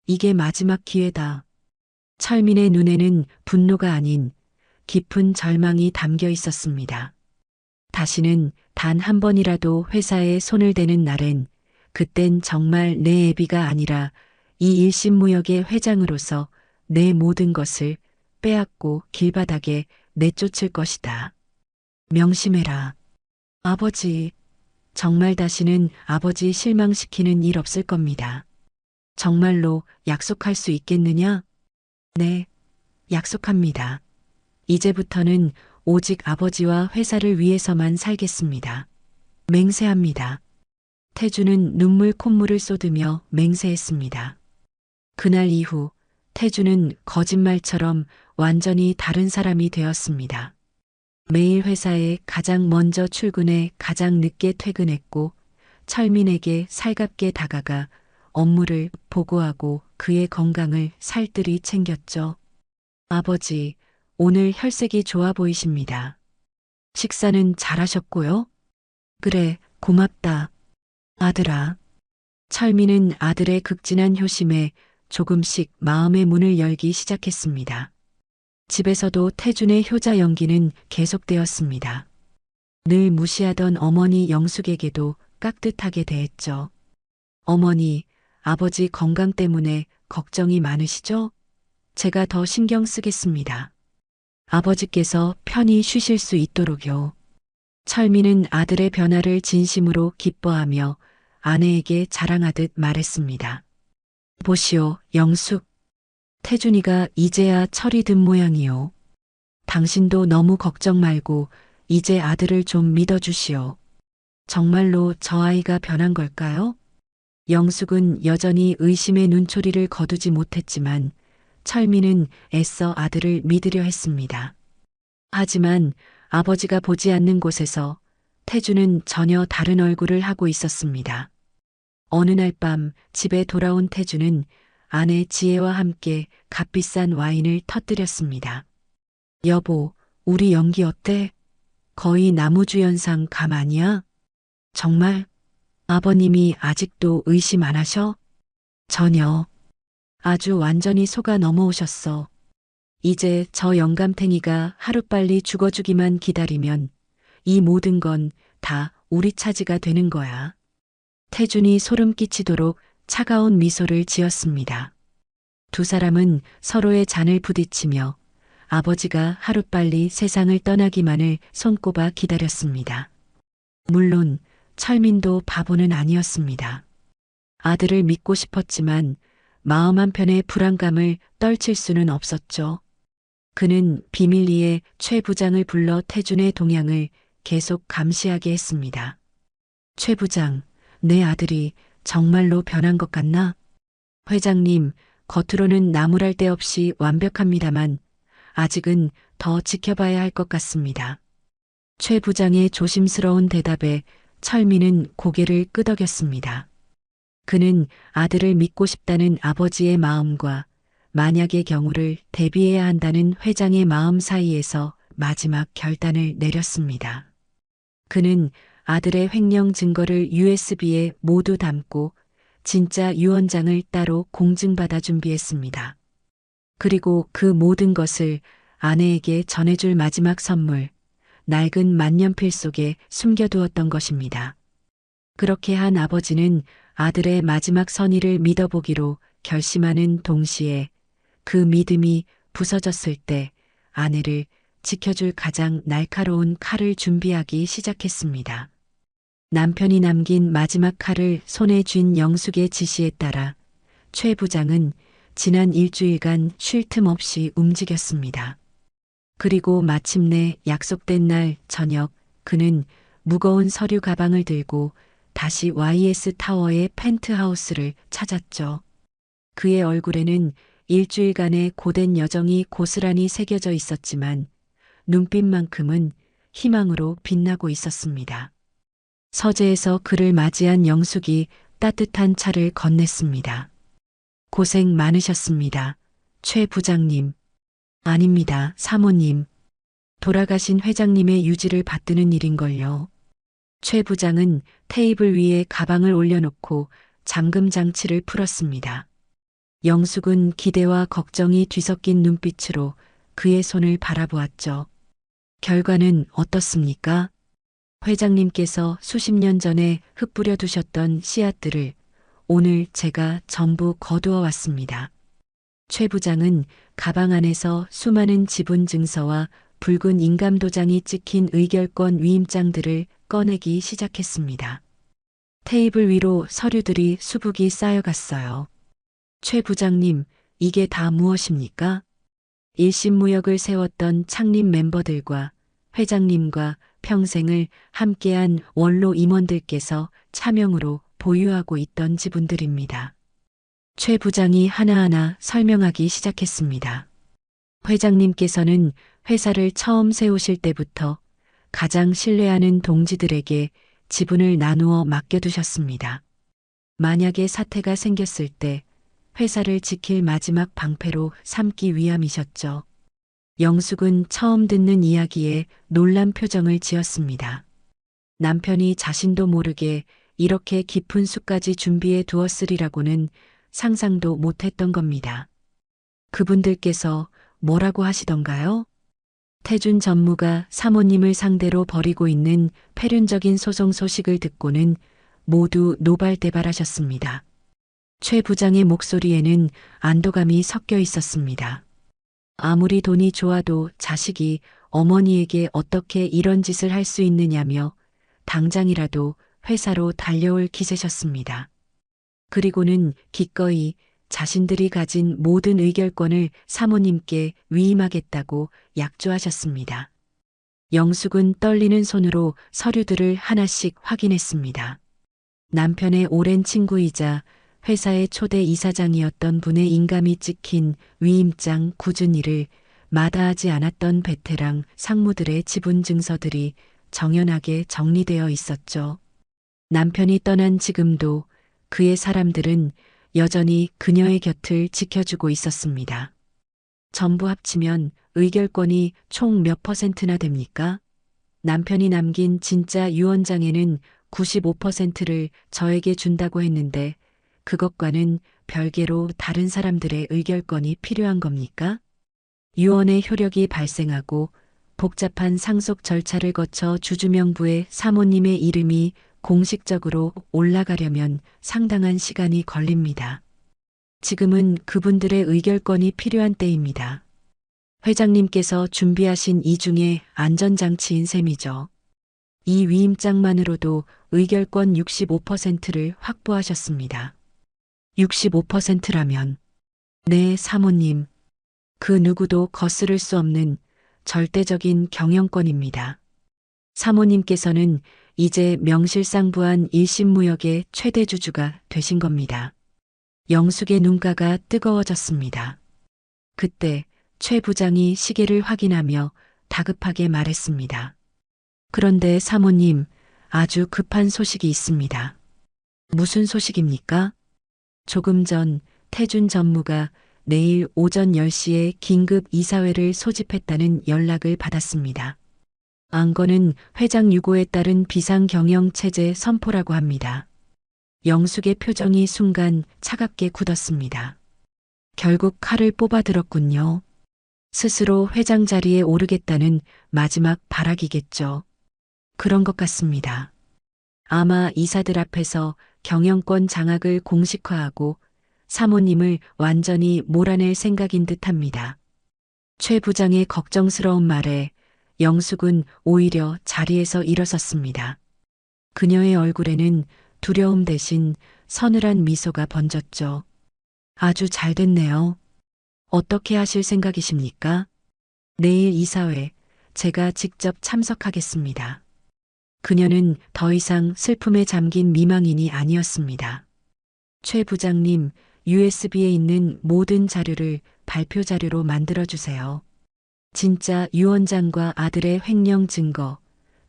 이게 마지막 기회다. 철민의 눈에는 분노가 아닌 깊은 절망이 담겨 있었습니다. 다시는 단 한 번이라도 회사에 손을 대는 날엔 그땐 정말 내 애비가 아니라 이 일심무역의 회장으로서 내 모든 것을 빼앗고 길바닥에 내쫓을 것이다. 명심해라. 아버지, 정말 다시는 아버지 실망시키는 일 없을 겁니다. 정말로 약속할 수 있겠느냐? 네, 약속합니다. 이제부터는 오직 아버지와 회사를 위해서만 살겠습니다. 맹세합니다. 태주는 눈물 콧물을 쏟으며 맹세했습니다. 그날 이후 태주는 거짓말처럼 완전히 다른 사람이 되었습니다. 매일 회사에 가장 먼저 출근해 가장 늦게 퇴근했고 철민에게 살갑게 다가가 업무를 보고하고 그의 건강을 살뜰히 챙겼죠. 아버지, 오늘 혈색이 좋아 보이십니다. 식사는 잘하셨고요? 그래, 고맙다. 아들아. 철민은 아들의 극진한 효심에 조금씩 마음의 문을 열기 시작했습니다. 집에서도 태준의 효자 연기는 계속되었습니다. 늘 무시하던 어머니 영숙에게도 깍듯하게 대했죠. 어머니, 아버지 건강 때문에 걱정이 많으시죠? 제가 더 신경 쓰겠습니다. 아버지께서 편히 쉬실 수 있도록요. 철민은 아들의 변화를 진심으로 기뻐하며 아내에게 자랑하듯 말했습니다. 보시오, 영숙. 태준이가 이제야 철이 든 모양이요. 당신도 너무 걱정 말고 이제 아들을 좀 믿어주시오. 정말로 저 아이가 변한 걸까요? 영숙은 여전히 의심의 눈초리를 거두지 못했지만 철민은 애써 아들을 믿으려 했습니다. 하지만 아버지가 보지 않는 곳에서 태주는 전혀 다른 얼굴을 하고 있었습니다. 어느 날 밤 집에 돌아온 태주는 아내 지혜와 함께 값비싼 와인을 터뜨렸습니다. 여보, 우리 연기 어때? 거의 나무주연상 감 아니야? 정말? 아버님이 아직도 의심 안 하셔? 전혀. 아주 완전히 속아 넘어오셨어. 이제 저 영감탱이가 하루빨리 죽어주기만 기다리면 이 모든 건 다 우리 차지가 되는 거야. 태준이 소름 끼치도록 차가운 미소를 지었습니다. 두 사람은 서로의 잔을 부딪히며 아버지가 하루빨리 세상을 떠나기만을 손꼽아 기다렸습니다. 물론 철민도 바보는 아니었습니다. 아들을 믿고 싶었지만 마음 한편의 불안감을 떨칠 수는 없었죠. 그는 비밀리에 최 부장을 불러 태준의 동향을 계속 감시하게 했습니다. 최 부장, 내 아들이 정말로 변한 것 같나? 회장님, 겉으로는 나무랄 데 없이 완벽합니다만 아직은 더 지켜봐야 할 것 같습니다. 최 부장의 조심스러운 대답에 철민은 고개를 끄덕였습니다. 그는 아들을 믿고 싶다는 아버지의 마음과 만약의 경우를 대비해야 한다는 회장의 마음 사이에서 마지막 결단을 내렸습니다. 그는 아들의 횡령 증거를 USB에 모두 담고 진짜 유언장을 따로 공증받아 준비했습니다. 그리고 그 모든 것을 아내에게 전해줄 마지막 선물, 낡은 만년필 속에 숨겨두었던 것입니다. 그렇게 한 아버지는 아들의 마지막 선의를 믿어보기로 결심하는 동시에 그 믿음이 부서졌을 때 아내를 지켜줄 가장 날카로운 칼을 준비하기 시작했습니다. 남편이 남긴 마지막 칼을 손에 쥔 영숙의 지시에 따라 최 부장은 지난 일주일간 쉴 틈 없이 움직였습니다. 그리고 마침내 약속된 날 저녁 그는 무거운 서류 가방을 들고 다시 YS 타워의 펜트하우스를 찾았죠. 그의 얼굴에는 일주일간의 고된 여정이 고스란히 새겨져 있었지만 눈빛만큼은 희망으로 빛나고 있었습니다. 서재에서 그를 맞이한 영숙이 따뜻한 차를 건넸습니다. 고생 많으셨습니다. 최 부장님. 아닙니다, 사모님. 돌아가신 회장님의 유지를 받드는 일인걸요. 최 부장은 테이블 위에 가방을 올려놓고 잠금 장치를 풀었습니다. 영숙은 기대와 걱정이 뒤섞인 눈빛으로 그의 손을 바라보았죠. 결과는 어떻습니까? 회장님께서 수십 년 전에 흩뿌려 두셨던 씨앗들을 오늘 제가 전부 거두어 왔습니다. 최 부장은 가방 안에서 수많은 지분 증서와 붉은 인감 도장이 찍힌 의결권 위임장들을 꺼내기 시작했습니다. 테이블 위로 서류들이 수북이 쌓여갔어요. 최 부장님, 이게 다 무엇입니까? 일심무역을 세웠던 창립 멤버들과 회장님과 평생을 함께한 원로 임원들께서 차명으로 보유하고 있던 지분들입니다. 최 부장이 하나하나 설명하기 시작했습니다. 회장님께서는 회사를 처음 세우실 때부터 가장 신뢰하는 동지들에게 지분을 나누어 맡겨두셨습니다. 만약에 사태가 생겼을 때 회사를 지킬 마지막 방패로 삼기 위함이셨죠. 영숙은 처음 듣는 이야기에 놀란 표정을 지었습니다. 남편이 자신도 모르게 이렇게 깊은 수까지 준비해 두었으리라고는 상상도 못했던 겁니다. 그분들께서 뭐라고 하시던가요? 태준 전무가 사모님을 상대로 벌이고 있는 폐륜적인 소송 소식을 듣고는 모두 노발대발하셨습니다. 최 부장의 목소리에는 안도감이 섞여 있었습니다. 아무리 돈이 좋아도 자식이 어머니에게 어떻게 이런 짓을 할 수 있느냐며 당장이라도 회사로 달려올 기세셨습니다. 그리고는 기꺼이 자신들이 가진 모든 의결권을 사모님께 위임하겠다고 약조하셨습니다. 영숙은 떨리는 손으로 서류들을 하나씩 확인했습니다. 남편의 오랜 친구이자 회사의 초대 이사장이었던 분의 인감이 찍힌 위임장 9준위를 마다하지 않았던 베테랑 상무들의 지분 증서들이 정연하게 정리되어 있었죠. 남편이 떠난 지금도 그의 사람들은 여전히 그녀의 곁을 지켜주고 있었습니다. 전부 합치면 의결권이 총 몇 %나 됩니까? 남편이 남긴 진짜 유언장에는 95%를 저에게 준다고 했는데 그것과는 별개로 다른 사람들의 의결권이 필요한 겁니까? 유언의 효력이 발생하고 복잡한 상속 절차를 거쳐 주주명부에 사모님의 이름이 공식적으로 올라가려면 상당한 시간이 걸립니다. 지금은 그분들의 의결권이 필요한 때입니다. 회장님께서 준비하신 이 중에 안전장치인 셈이죠. 이 위임장만으로도 의결권 65%를 확보하셨습니다. 65%라면, 네, 사모님. 그 누구도 거스를 수 없는 절대적인 경영권입니다. 사모님께서는 이제 명실상부한 일심무역의 최대 주주가 되신 겁니다. 영숙의 눈가가 뜨거워졌습니다. 그때 최 부장이 시계를 확인하며 다급하게 말했습니다. 그런데 사모님, 아주 급한 소식이 있습니다. 무슨 소식입니까? 조금 전 태준 전무가 내일 오전 10시에 긴급 이사회를 소집했다는 연락을 받았습니다. 안건은 회장 유고에 따른 비상경영체제 선포라고 합니다. 영숙의 표정이 순간 차갑게 굳었습니다. 결국 칼을 뽑아들었군요. 스스로 회장 자리에 오르겠다는 마지막 발악이겠죠. 그런 것 같습니다. 아마 이사들 앞에서 경영권 장악을 공식화하고 사모님을 완전히 몰아낼 생각인 듯합니다. 최 부장의 걱정스러운 말에 영숙은 오히려 자리에서 일어섰습니다. 그녀의 얼굴에는 두려움 대신 서늘한 미소가 번졌죠. 아주 잘 됐네요. 어떻게 하실 생각이십니까? 내일 이사회 제가 직접 참석하겠습니다. 그녀는 더 이상 슬픔에 잠긴 미망인이 아니었습니다. 최 부장님, USB에 있는 모든 자료를 발표 자료로 만들어주세요. 진짜 유 원장과 아들의 횡령 증거,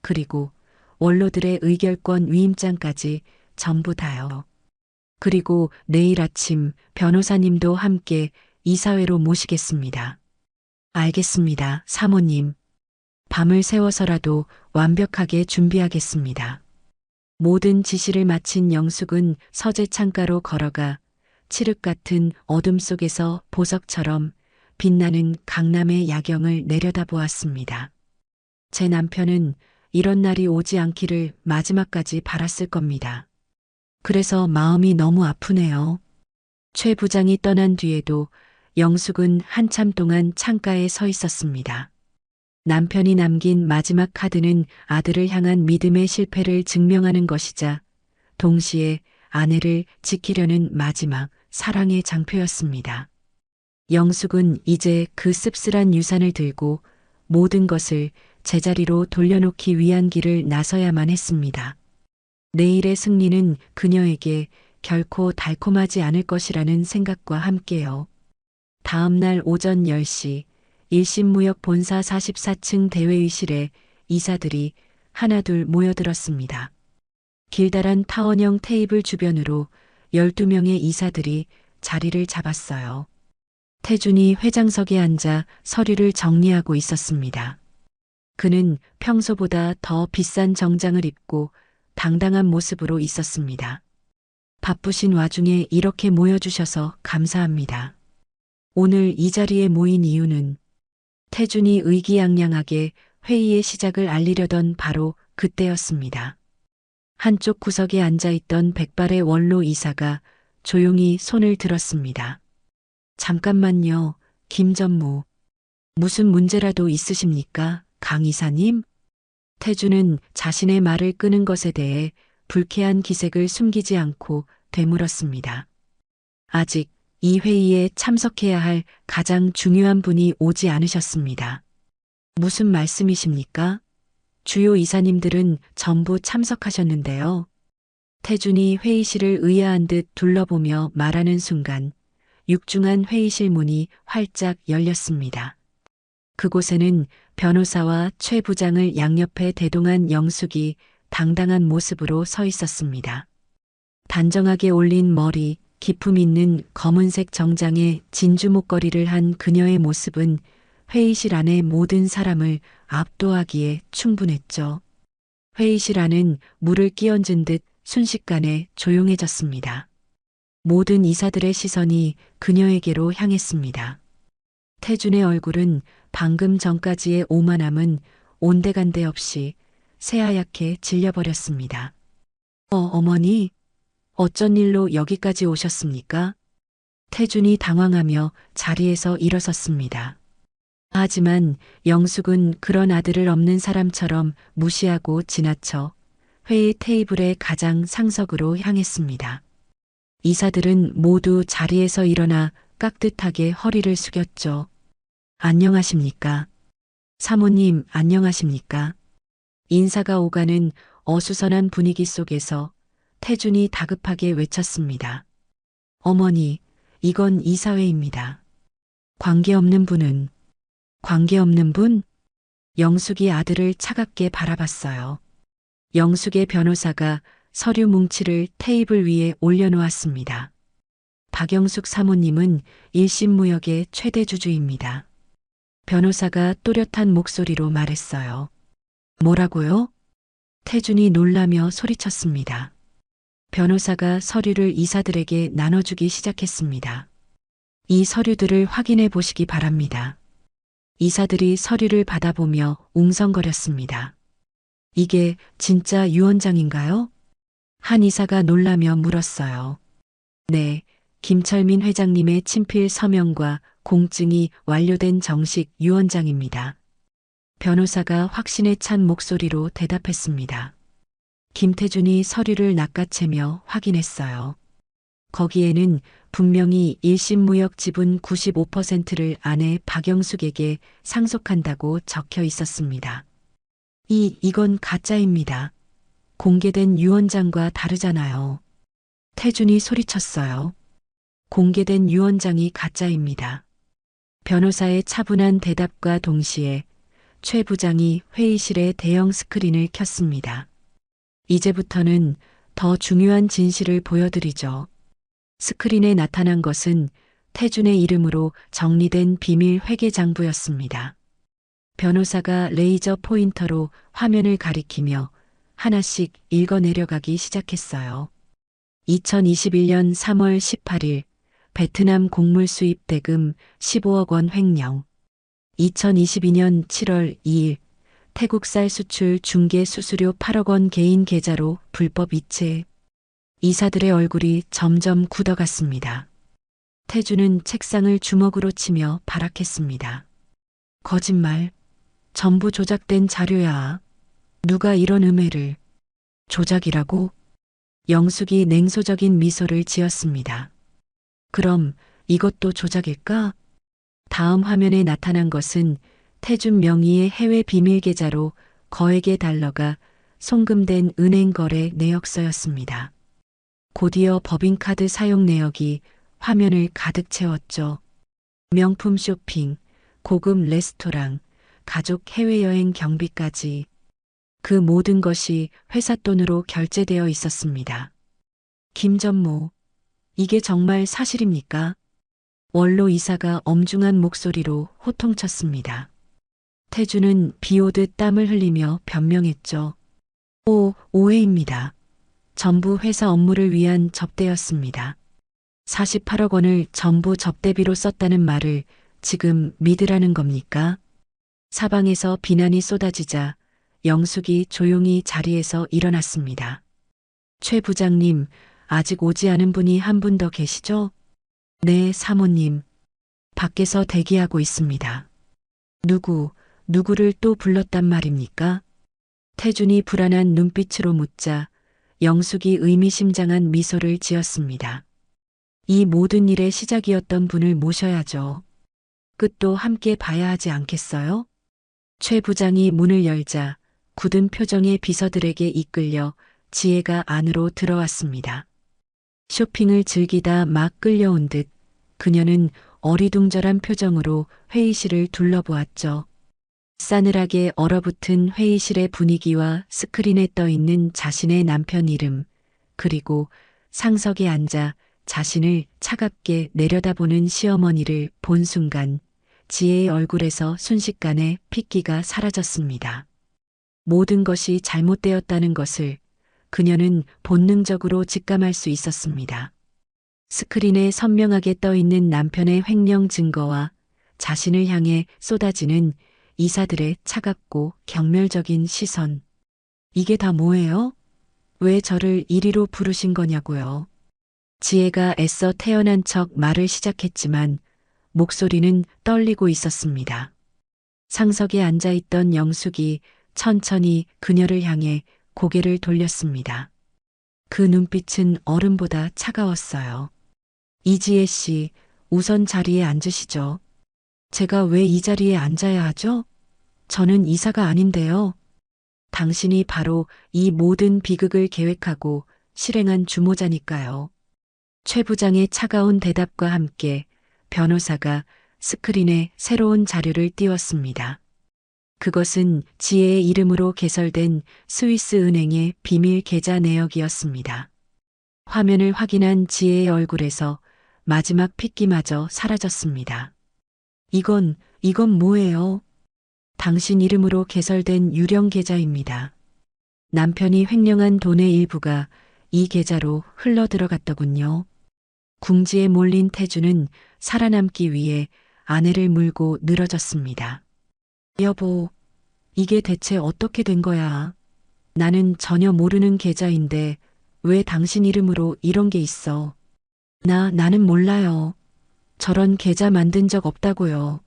그리고 원로들의 의결권 위임장까지 전부 다요. 그리고 내일 아침 변호사님도 함께 이사회로 모시겠습니다. 알겠습니다, 사모님. 밤을 새워서라도 완벽하게 준비하겠습니다. 모든 지시를 마친 영숙은 서재 창가로 걸어가 칠흑 같은 어둠 속에서 보석처럼 빛나는 강남의 야경을 내려다보았습니다. 제 남편은 이런 날이 오지 않기를 마지막까지 바랐을 겁니다. 그래서 마음이 너무 아프네요. 최 부장이 떠난 뒤에도 영숙은 한참 동안 창가에 서 있었습니다. 남편이 남긴 마지막 카드는 아들을 향한 믿음의 실패를 증명하는 것이자 동시에 아내를 지키려는 마지막 사랑의 장표였습니다. 영숙은 이제 그 씁쓸한 유산을 들고 모든 것을 제자리로 돌려놓기 위한 길을 나서야만 했습니다. 내일의 승리는 그녀에게 결코 달콤하지 않을 것이라는 생각과 함께요. 다음 날 오전 10시 일심무역 본사 44층 대회의실에 이사들이 하나둘 모여들었습니다. 길다란 타원형 테이블 주변으로 12명의 이사들이 자리를 잡았어요. 태준이 회장석에 앉아 서류를 정리하고 있었습니다. 그는 평소보다 더 비싼 정장을 입고 당당한 모습으로 있었습니다. 바쁘신 와중에 이렇게 모여주셔서 감사합니다. 오늘 이 자리에 모인 이유는 태준이 의기양양하게 회의의 시작을 알리려던 바로 그때였습니다. 한쪽 구석에 앉아있던 백발의 원로 이사가 조용히 손을 들었습니다. 잠깐만요, 김 전무. 무슨 문제라도 있으십니까, 강 이사님? 태준은 자신의 말을 끄는 것에 대해 불쾌한 기색을 숨기지 않고 되물었습니다. 아직 이 회의에 참석해야 할 가장 중요한 분이 오지 않으셨습니다. 무슨 말씀이십니까? 주요 이사님들은 전부 참석하셨는데요. 태준이 회의실을 의아한 듯 둘러보며 말하는 순간 육중한 회의실 문이 활짝 열렸습니다. 그곳에는 변호사와 최 부장을 양옆에 대동한 영숙이 당당한 모습으로 서 있었습니다. 단정하게 올린 머리, 기품 있는 검은색 정장에 진주 목걸이를 한 그녀의 모습은 회의실 안의 모든 사람을 압도하기에 충분했죠. 회의실 안은 물을 끼얹은 듯 순식간에 조용해졌습니다. 모든 이사들의 시선이 그녀에게로 향했습니다. 태준의 얼굴은 방금 전까지의 오만함은 온데간데 없이 새하얗게 질려버렸습니다. 어머니, 어쩐 일로 여기까지 오셨습니까? 태준이 당황하며 자리에서 일어섰습니다. 하지만 영숙은 그런 아들을 없는 사람처럼 무시하고 지나쳐 회의 테이블의 가장 상석으로 향했습니다. 이사들은 모두 자리에서 일어나 깍듯하게 허리를 숙였죠. 안녕하십니까? 사모님, 안녕하십니까? 인사가 오가는 어수선한 분위기 속에서 태준이 다급하게 외쳤습니다. 어머니, 이건 이사회입니다. 관계없는 분은? 관계없는 분? 영숙이 아들을 차갑게 바라봤어요. 영숙의 변호사가 서류 뭉치를 테이블 위에 올려놓았습니다. 박영숙 사모님은 1심 무역의 최대 주주입니다. 변호사가 또렷한 목소리로 말했어요. 뭐라고요? 태준이 놀라며 소리쳤습니다. 변호사가 서류를 이사들에게 나눠주기 시작했습니다. 이 서류들을 확인해 보시기 바랍니다. 이사들이 서류를 받아보며 웅성거렸습니다. 이게 진짜 유언장인가요? 한 이사가 놀라며 물었어요. 네, 김철민 회장님의 친필 서명과 공증이 완료된 정식 유언장입니다. 변호사가 확신에 찬 목소리로 대답했습니다. 김태준이 서류를 낚아채며 확인했어요. 거기에는 분명히 1심 무역 지분 95%를 아내 박영숙에게 상속한다고 적혀 있었습니다. 이건 가짜입니다. 공개된 유언장과 다르잖아요. 태준이 소리쳤어요. 공개된 유언장이 가짜입니다. 변호사의 차분한 대답과 동시에 최 부장이 회의실에 대형 스크린을 켰습니다. 이제부터는 더 중요한 진실을 보여드리죠. 스크린에 나타난 것은 태준의 이름으로 정리된 비밀 회계장부였습니다. 변호사가 레이저 포인터로 화면을 가리키며 하나씩 읽어내려가기 시작했어요. 2021년 3월 18일 베트남 곡물 수입 대금 15억 원 횡령. 2022년 7월 2일 태국 쌀 수출 중개 수수료 8억 원 개인 계좌로 불법 이체. 이사들의 얼굴이 점점 굳어갔습니다. 태준은 책상을 주먹으로 치며 발악했습니다. 거짓말. 전부 조작된 자료야. 누가 이런 음해를. 조작이라고? 영숙이 냉소적인 미소를 지었습니다. 그럼 이것도 조작일까? 다음 화면에 나타난 것은 태준 명의의 해외 비밀 계좌로 거액의 달러가 송금된 은행 거래 내역서였습니다. 곧이어 법인카드 사용 내역이 화면을 가득 채웠죠. 명품 쇼핑, 고급 레스토랑, 가족 해외여행 경비까지. 그 모든 것이 회사 돈으로 결제되어 있었습니다. 김전모, 이게 정말 사실입니까? 원로 이사가 엄중한 목소리로 호통쳤습니다. 태준은 비오듯 땀을 흘리며 변명했죠. 오해입니다. 전부 회사 업무를 위한 접대였습니다. 48억 원을 전부 접대비로 썼다는 말을 지금 믿으라는 겁니까? 사방에서 비난이 쏟아지자 영숙이 조용히 자리에서 일어났습니다. 최 부장님, 아직 오지 않은 분이 한 분 더 계시죠? 네, 사모님. 밖에서 대기하고 있습니다. 누구를 또 불렀단 말입니까? 태준이 불안한 눈빛으로 묻자 영숙이 의미심장한 미소를 지었습니다. 이 모든 일의 시작이었던 분을 모셔야죠. 끝도 함께 봐야 하지 않겠어요? 최 부장이 문을 열자 굳은 표정의 비서들에게 이끌려 지혜가 안으로 들어왔습니다. 쇼핑을 즐기다 막 끌려온 듯 그녀는 어리둥절한 표정으로 회의실을 둘러보았죠. 싸늘하게 얼어붙은 회의실의 분위기와 스크린에 떠 있는 자신의 남편 이름, 그리고 상석에 앉아 자신을 차갑게 내려다보는 시어머니를 본 순간 지혜의 얼굴에서 순식간에 핏기가 사라졌습니다. 모든 것이 잘못되었다는 것을 그녀는 본능적으로 직감할 수 있었습니다. 스크린에 선명하게 떠 있는 남편의 횡령 증거와 자신을 향해 쏟아지는 이사들의 차갑고 경멸적인 시선. 이게 다 뭐예요? 왜 저를 이리로 부르신 거냐고요. 지혜가 애써 태어난 척 말을 시작했지만 목소리는 떨리고 있었습니다. 상석에 앉아있던 영숙이 천천히 그녀를 향해 고개를 돌렸습니다. 그 눈빛은 얼음보다 차가웠어요. 이지혜 씨, 우선 자리에 앉으시죠. 제가 왜 이 자리에 앉아야 하죠? 저는 이사가 아닌데요. 당신이 바로 이 모든 비극을 계획하고 실행한 주모자니까요. 최 부장의 차가운 대답과 함께 변호사가 스크린에 새로운 자료를 띄웠습니다. 그것은 지혜의 이름으로 개설된 스위스 은행의 비밀 계좌 내역이었습니다. 화면을 확인한 지혜의 얼굴에서 마지막 핏기마저 사라졌습니다. 이건 뭐예요? 당신 이름으로 개설된 유령 계좌입니다. 남편이 횡령한 돈의 일부가 이 계좌로 흘러 들어갔더군요. 궁지에 몰린 태주는 살아남기 위해 아내를 물고 늘어졌습니다. 여보, 이게 대체 어떻게 된 거야? 나는 전혀 모르는 계좌인데 왜 당신 이름으로 이런 게 있어? 나는 몰라요. 저런 계좌 만든 적 없다고요.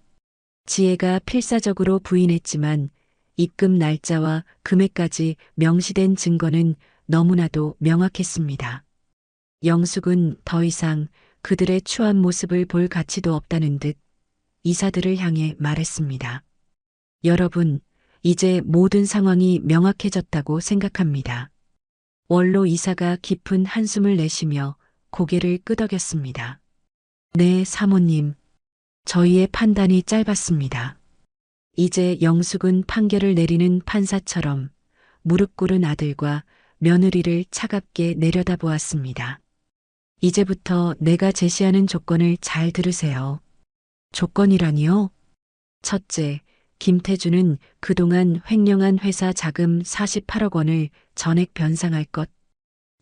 지혜가 필사적으로 부인했지만 입금 날짜와 금액까지 명시된 증거는 너무나도 명확했습니다. 영숙은 더 이상 그들의 추한 모습을 볼 가치도 없다는 듯 이사들을 향해 말했습니다. 여러분, 이제 모든 상황이 명확해졌다고 생각합니다. 원로 이사가 깊은 한숨을 내쉬며 고개를 끄덕였습니다. 네, 사모님. 저희의 판단이 짧았습니다. 이제 영숙은 판결을 내리는 판사처럼 무릎 꿇은 아들과 며느리를 차갑게 내려다보았습니다. 이제부터 내가 제시하는 조건을 잘 들으세요. 조건이라니요? 첫째, 김태주는 그동안 횡령한 회사 자금 48억 원을 전액 변상할 것.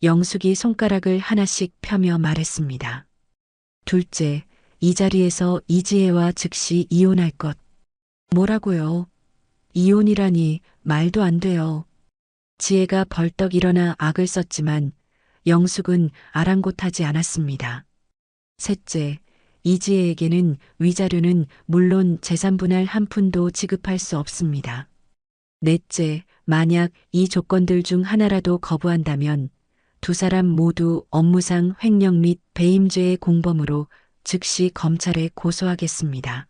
영숙이 손가락을 하나씩 펴며 말했습니다. 둘째, 이 자리에서 이지혜와 즉시 이혼할 것. 뭐라고요? 이혼이라니 말도 안 돼요. 지혜가 벌떡 일어나 악을 썼지만 영숙은 아랑곳하지 않았습니다. 셋째, 이지혜에게는 위자료는 물론 재산분할 한 푼도 지급할 수 없습니다. 넷째, 만약 이 조건들 중 하나라도 거부한다면 두 사람 모두 업무상 횡령 및 배임죄의 공범으로 즉시 검찰에 고소하겠습니다.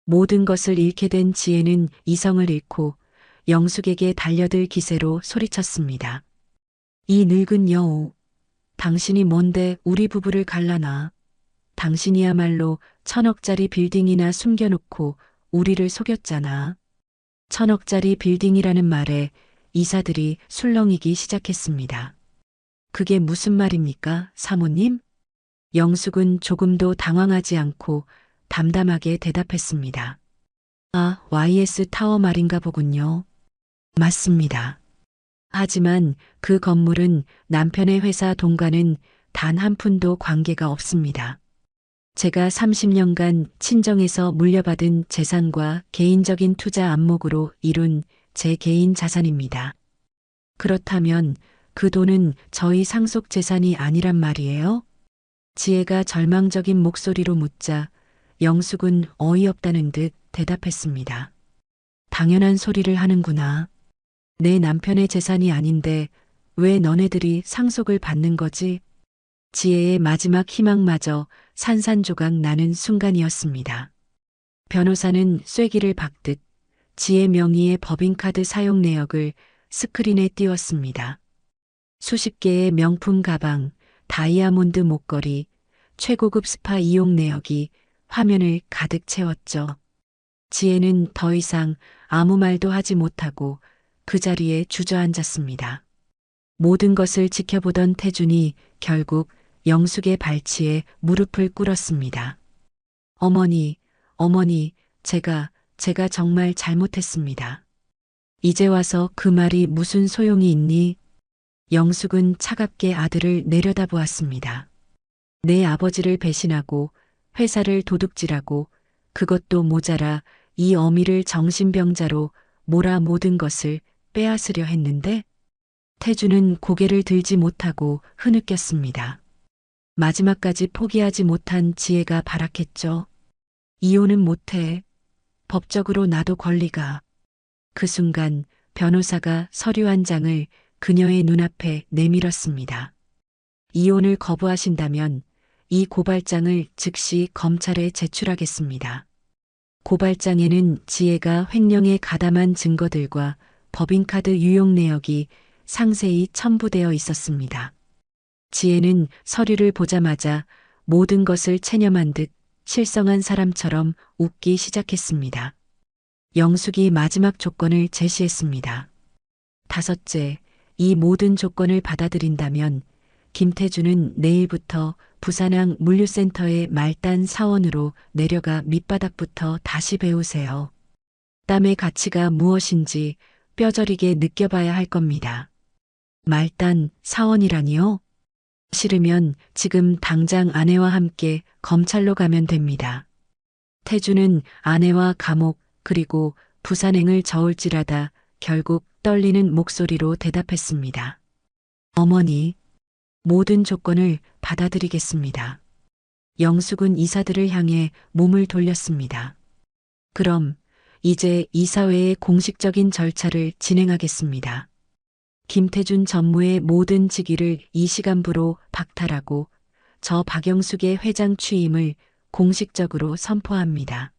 모든 것을 잃게 된 지혜는 이성을 잃고 영숙에게 달려들 기세로 소리쳤습니다. 이 늙은 여우, 당신이 뭔데 우리 부부를 갈라놔. 당신이야말로 1,000억짜리 빌딩이나 숨겨놓고 우리를 속였잖아. 1,000억짜리 빌딩이라는 말에 이사들이 술렁이기 시작했습니다. 그게 무슨 말입니까, 사모님? 영숙은 조금도 당황하지 않고 담담하게 대답했습니다. 아, YS 타워 말인가 보군요. 맞습니다. 하지만 그 건물은 남편의 회사 돈과는 단 한 푼도 관계가 없습니다. 제가 30년간 친정에서 물려받은 재산과 개인적인 투자 안목으로 이룬 제 개인 자산입니다. 그렇다면 그 돈은 저희 상속 재산이 아니란 말이에요? 지혜가 절망적인 목소리로 묻자 영숙은 어이없다는 듯 대답했습니다. 당연한 소리를 하는구나. 내 남편의 재산이 아닌데 왜 너네들이 상속을 받는 거지? 지혜의 마지막 희망마저 산산조각 나는 순간이었습니다. 변호사는 쐐기를 박듯 지혜 명의의 법인카드 사용 내역을 스크린에 띄웠습니다. 수십 개의 명품 가방, 다이아몬드 목걸이, 최고급 스파 이용 내역이 화면을 가득 채웠죠. 지혜는 더 이상 아무 말도 하지 못하고 그 자리에 주저앉았습니다. 모든 것을 지켜보던 태준이 결국 영숙의 발치에 무릎을 꿇었습니다. 어머니, 제가 정말 잘못했습니다. 이제 와서 그 말이 무슨 소용이 있니? 영숙은 차갑게 아들을 내려다보았습니다. 내 아버지를 배신하고 회사를 도둑질하고 그것도 모자라 이 어미를 정신병자로 몰아 모든 것을 빼앗으려 했는데 태주는 고개를 들지 못하고 흐느꼈습니다. 마지막까지 포기하지 못한 지혜가 발악했죠. 이혼은 못해. 법적으로 나도 권리가. 그 순간 변호사가 서류 한 장을 그녀의 눈앞에 내밀었습니다. 이혼을 거부하신다면 이 고발장을 즉시 검찰에 제출하겠습니다. 고발장에는 지혜가 횡령에 가담한 증거들과 법인카드 유용 내역이 상세히 첨부되어 있었습니다. 지혜는 서류를 보자마자 모든 것을 체념한 듯 실성한 사람처럼 웃기 시작했습니다. 영숙이 마지막 조건을 제시했습니다. 다섯째, 이 모든 조건을 받아들인다면 김태주는 내일부터 부산항 물류센터의 말단 사원으로 내려가 밑바닥부터 다시 배우세요. 땀의 가치가 무엇인지 뼈저리게 느껴봐야 할 겁니다. 말단 사원이라니요? 싫으면 지금 당장 아내와 함께 검찰로 가면 됩니다. 태주는 아내와 감옥 그리고 부산행을 저울질하다 결국 떨리는 목소리로 대답했습니다. 어머니, 모든 조건을 받아들이겠습니다. 영숙은 이사들을 향해 몸을 돌렸습니다. 그럼 이제 이사회의 공식적인 절차를 진행하겠습니다. 김태준 전무의 모든 직위를 이 시간부로 박탈하고 저 박영숙의 회장 취임을 공식적으로 선포합니다.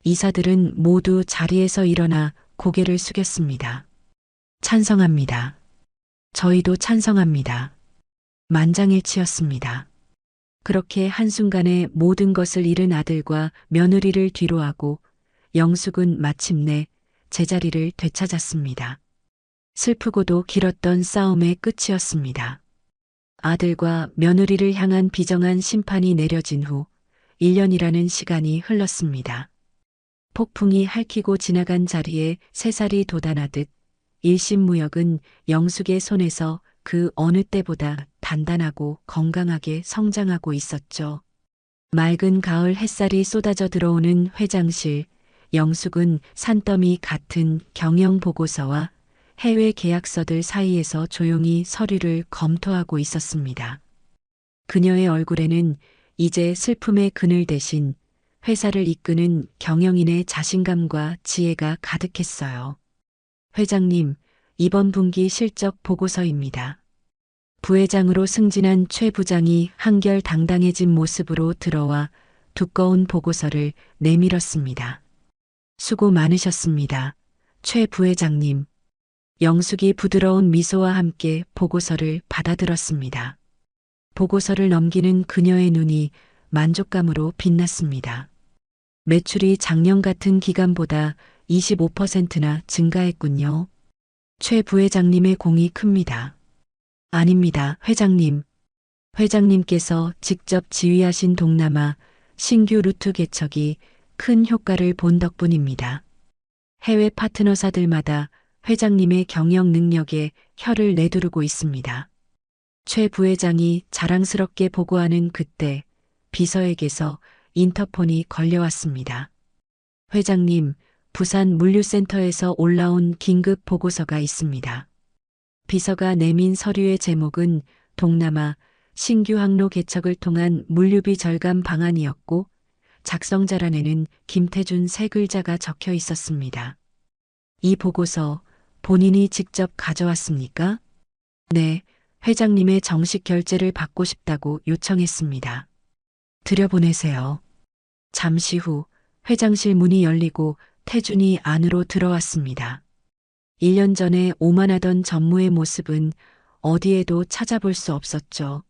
이사들은 모두 자리에서 일어나 고개를 숙였습니다. 찬성합니다. 저희도 찬성합니다. 만장일치였습니다. 그렇게 한순간에 모든 것을 잃은 아들과 며느리를 뒤로하고 영숙은 마침내 제자리를 되찾았습니다. 슬프고도 길었던 싸움의 끝이었습니다. 아들과 며느리를 향한 비정한 심판이 내려진 후 1년이라는 시간이 흘렀습니다. 폭풍이 핥히고 지나간 자리에 새살이 돋아나듯 일심무역은 영숙의 손에서 그 어느 때보다 단단하고 건강하게 성장하고 있었죠. 맑은 가을 햇살이 쏟아져 들어오는 회장실, 영숙은 산더미 같은 경영 보고서와 해외 계약서들 사이에서 조용히 서류를 검토하고 있었습니다. 그녀의 얼굴에는 이제 슬픔의 그늘 대신 회사를 이끄는 경영인의 자신감과 지혜가 가득했어요. 회장님, 이번 분기 실적 보고서입니다. 부회장으로 승진한 최 부장이 한결 당당해진 모습으로 들어와 두꺼운 보고서를 내밀었습니다. 수고 많으셨습니다. 최 부회장님. 영숙이 부드러운 미소와 함께 보고서를 받아들었습니다. 보고서를 넘기는 그녀의 눈이 만족감으로 빛났습니다. 매출이 작년 같은 기간보다 25%나 증가했군요. 최 부회장님의 공이 큽니다. 아닙니다, 회장님. 회장님께서 직접 지휘하신 동남아 신규 루트 개척이 큰 효과를 본 덕분입니다. 해외 파트너사들마다 회장님의 경영 능력에 혀를 내두르고 있습니다. 최 부회장이 자랑스럽게 보고하는 그때 비서에게서 인터폰이 걸려왔습니다. 회장님, 부산 물류센터에서 올라온 긴급 보고서가 있습니다. 비서가 내민 서류의 제목은 동남아 신규 항로 개척을 통한 물류비 절감 방안이었고 작성자란에는 김태준 세 글자가 적혀 있었습니다. 이 보고서 본인이 직접 가져왔습니까? 네, 회장님의 정식 결재를 받고 싶다고 요청했습니다. 들여보내세요. 잠시 후 회장실 문이 열리고 태준이 안으로 들어왔습니다. 1년 전에 오만하던 전무의 모습은 어디에도 찾아볼 수 없었죠.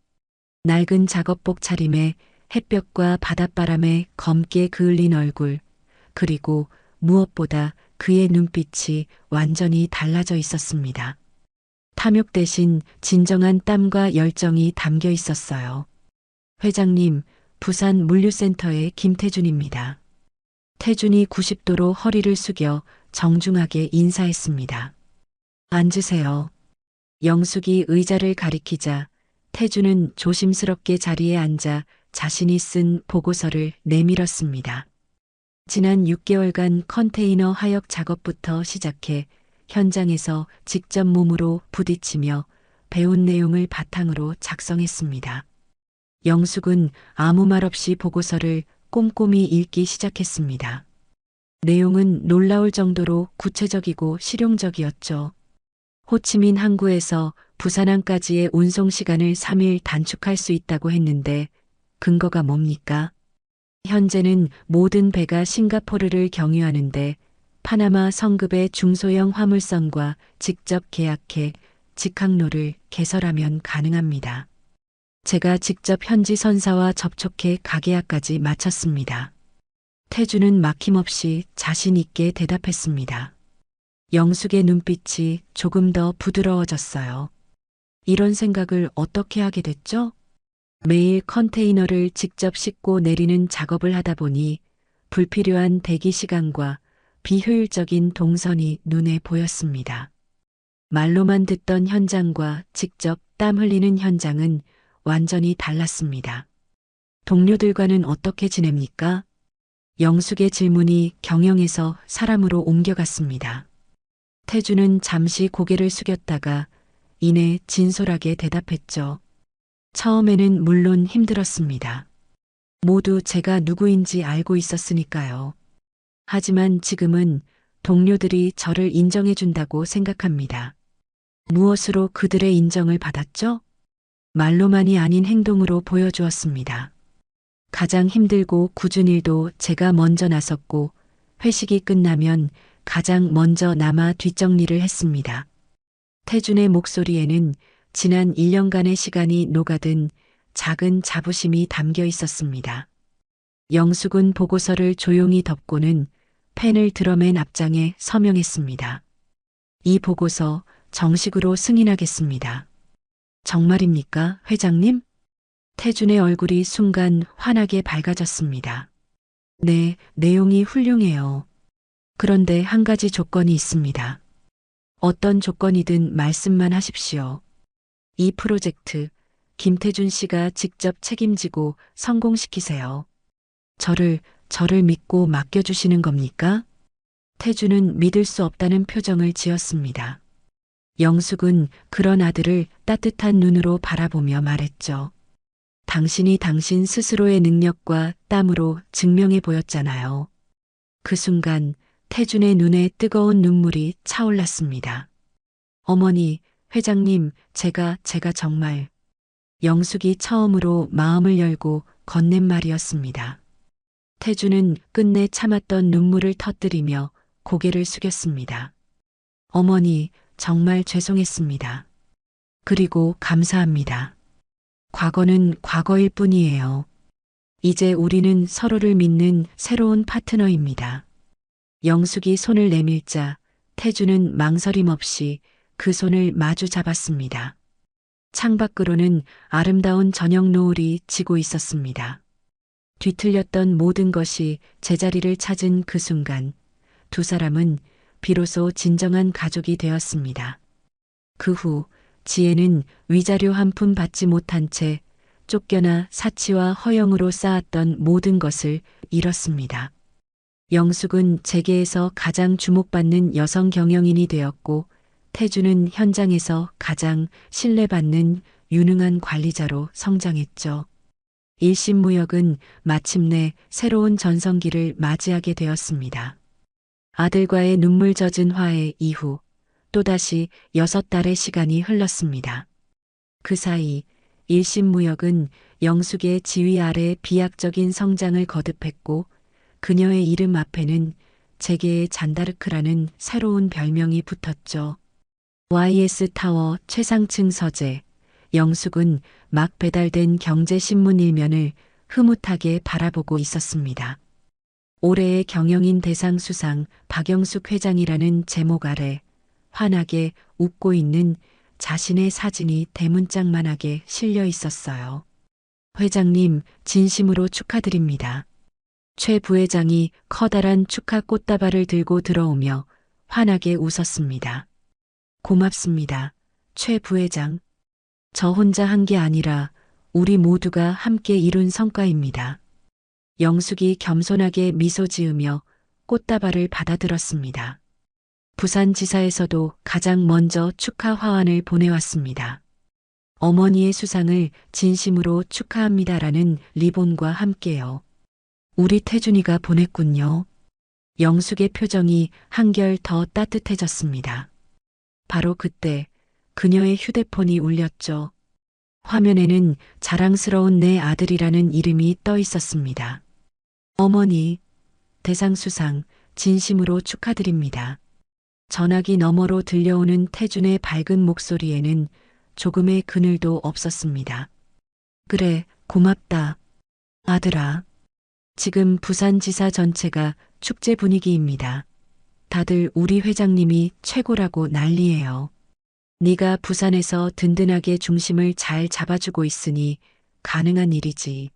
낡은 작업복 차림에 햇볕과 바닷바람에 검게 그을린 얼굴, 그리고 무엇보다 그의 눈빛이 완전히 달라져 있었습니다. 탐욕 대신 진정한 땀과 열정이 담겨 있었어요. 회장님, 부산 물류센터의 김태준입니다. 태준이 90도로 허리를 숙여 정중하게 인사했습니다. 앉으세요. 영숙이 의자를 가리키자 태준은 조심스럽게 자리에 앉아 자신이 쓴 보고서를 내밀었습니다. 지난 6개월간 컨테이너 하역 작업부터 시작해 현장에서 직접 몸으로 부딪히며 배운 내용을 바탕으로 작성했습니다. 영숙은 아무 말 없이 보고서를 꼼꼼히 읽기 시작했습니다. 내용은 놀라울 정도로 구체적이고 실용적이었죠. 호치민 항구에서 부산항까지의 운송 시간을 3일 단축할 수 있다고 했는데 근거가 뭡니까? 현재는 모든 배가 싱가포르를 경유하는데 파나마 성급의 중소형 화물선과 직접 계약해 직항로를 개설하면 가능합니다. 제가 직접 현지 선사와 접촉해 가계약까지 마쳤습니다. 태주는 막힘없이 자신 있게 대답했습니다. 영숙의 눈빛이 조금 더 부드러워졌어요. 이런 생각을 어떻게 하게 됐죠? 매일 컨테이너를 직접 싣고 내리는 작업을 하다 보니 불필요한 대기 시간과 비효율적인 동선이 눈에 보였습니다. 말로만 듣던 현장과 직접 땀 흘리는 현장은 완전히 달랐습니다. 동료들과는 어떻게 지냅니까? 영숙의 질문이 경영에서 사람으로 옮겨갔습니다. 태주는 잠시 고개를 숙였다가 이내 진솔하게 대답했죠. 처음에는 물론 힘들었습니다. 모두 제가 누구인지 알고 있었으니까요. 하지만 지금은 동료들이 저를 인정해준다고 생각합니다. 무엇으로 그들의 인정을 받았죠? 말로만이 아닌 행동으로 보여주었습니다. 가장 힘들고 굳은 일도 제가 먼저 나섰고 회식이 끝나면 가장 먼저 남아 뒷정리를 했습니다. 태준의 목소리에는 지난 1년간의 시간이 녹아든 작은 자부심이 담겨 있었습니다. 영숙은 보고서를 조용히 덮고는 펜을 드러맨 앞장에 서명했습니다. 이 보고서 정식으로 승인하겠습니다. 정말입니까, 회장님? 태준의 얼굴이 순간 환하게 밝아졌습니다. 네, 내용이 훌륭해요. 그런데 한 가지 조건이 있습니다. 어떤 조건이든 말씀만 하십시오. 이 프로젝트 김태준 씨가 직접 책임지고 성공시키세요. 저를 믿고 맡겨주시는 겁니까? 태준은 믿을 수 없다는 표정을 지었습니다. 영숙은 그런 아들을 따뜻한 눈으로 바라보며 말했죠. 당신이 당신 스스로의 능력과 땀으로 증명해 보였잖아요. 그 순간 태준의 눈에 뜨거운 눈물이 차올랐습니다. 어머니, 회장님, 제가 정말 영숙이 처음으로 마음을 열고 건넨 말이었습니다. 태준은 끝내 참았던 눈물을 터뜨리며 고개를 숙였습니다. 어머니, 정말 죄송했습니다. 그리고 감사합니다. 과거는 과거일 뿐이에요. 이제 우리는 서로를 믿는 새로운 파트너입니다. 영숙이 손을 내밀자 태주는 망설임 없이 그 손을 마주 잡았습니다. 창밖으로는 아름다운 저녁 노을이 지고 있었습니다. 뒤틀렸던 모든 것이 제자리를 찾은 그 순간 두 사람은 비로소 진정한 가족이 되었습니다. 그 후 지혜는 위자료 한 푼 받지 못한 채 쫓겨나 사치와 허영으로 쌓았던 모든 것을 잃었습니다. 영숙은 재계에서 가장 주목받는 여성 경영인이 되었고 태주는 현장에서 가장 신뢰받는 유능한 관리자로 성장했죠. 일신무역은 마침내 새로운 전성기를 맞이하게 되었습니다. 아들과의 눈물 젖은 화해 이후 또다시 6달의 시간이 흘렀습니다. 그 사이 일신무역은 영숙의 지휘 아래 비약적인 성장을 거듭했고 그녀의 이름 앞에는 재계의 잔다르크라는 새로운 별명이 붙었죠. YS타워 최상층 서재, 영숙은 막 배달된 경제신문 일면을 흐뭇하게 바라보고 있었습니다. 올해의 경영인 대상 수상 박영숙 회장이라는 제목 아래 환하게 웃고 있는 자신의 사진이 대문짝만하게 실려 있었어요. 회장님, 진심으로 축하드립니다. 최 부회장이 커다란 축하 꽃다발을 들고 들어오며 환하게 웃었습니다. 고맙습니다, 최 부회장. 저 혼자 한 게 아니라 우리 모두가 함께 이룬 성과입니다. 영숙이 겸손하게 미소 지으며 꽃다발을 받아들었습니다. 부산지사에서도 가장 먼저 축하 화환을 보내왔습니다. 어머니의 수상을 진심으로 축하합니다라는 리본과 함께요. 우리 태준이가 보냈군요. 영숙의 표정이 한결 더 따뜻해졌습니다. 바로 그때 그녀의 휴대폰이 울렸죠. 화면에는 자랑스러운 내 아들이라는 이름이 떠 있었습니다. 어머니, 대상 수상 진심으로 축하드립니다. 전화기 너머로 들려오는 태준의 밝은 목소리에는 조금의 그늘도 없었습니다. 그래, 고맙다. 아들아. 지금 부산지사 전체가 축제 분위기입니다. 다들 우리 회장님이 최고라고 난리예요. 네가 부산에서 든든하게 중심을 잘 잡아주고 있으니 가능한 일이지.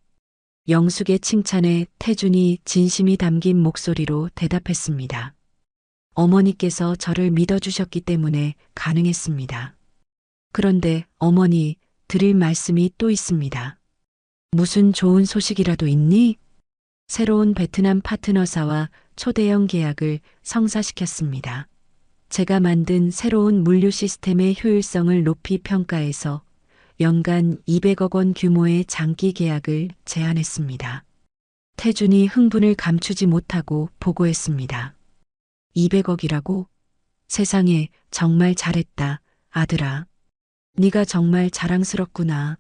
영숙의 칭찬에 태준이 진심이 담긴 목소리로 대답했습니다. 어머니께서 저를 믿어주셨기 때문에 가능했습니다. 그런데 어머니, 드릴 말씀이 또 있습니다. 무슨 좋은 소식이라도 있니? 새로운 베트남 파트너사와 초대형 계약을 성사시켰습니다. 제가 만든 새로운 물류 시스템의 효율성을 높이 평가해서 연간 200억 원 규모의 장기 계약을 제안했습니다. 태준이 흥분을 감추지 못하고 보고했습니다. 200억이라고? 세상에, 정말 잘했다, 아들아. 네가 정말 자랑스럽구나.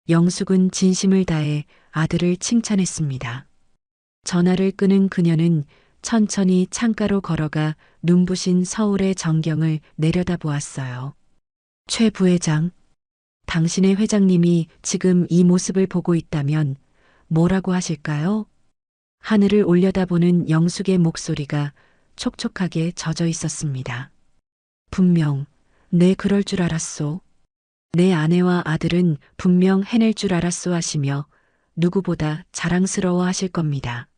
영숙은 진심을 다해 아들을 칭찬했습니다. 전화를 끄는 그녀는 천천히 창가로 걸어가 눈부신 서울의 전경을 내려다보았어요. 최 부회장, 당신의 회장님이 지금 이 모습을 보고 있다면 뭐라고 하실까요? 하늘을 올려다보는 영숙의 목소리가 촉촉하게 젖어 있었습니다. 분명, 네, 그럴 줄 알았소. 내 아내와 아들은 분명 해낼 줄 알았소 하시며 누구보다 자랑스러워 하실 겁니다.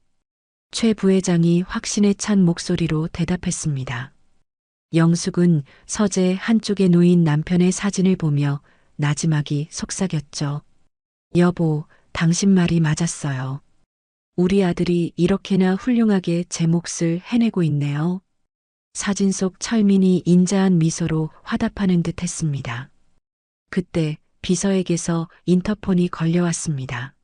최 부회장이 확신에 찬 목소리로 대답했습니다. 영숙은 서재 한쪽에 놓인 남편의 사진을 보며 나지막이 속삭였죠. 여보, 당신 말이 맞았어요. 우리 아들이 이렇게나 훌륭하게 제 몫을 해내고 있네요. 사진 속 철민이 인자한 미소로 화답하는 듯 했습니다. 그때 비서에게서 인터폰이 걸려왔습니다.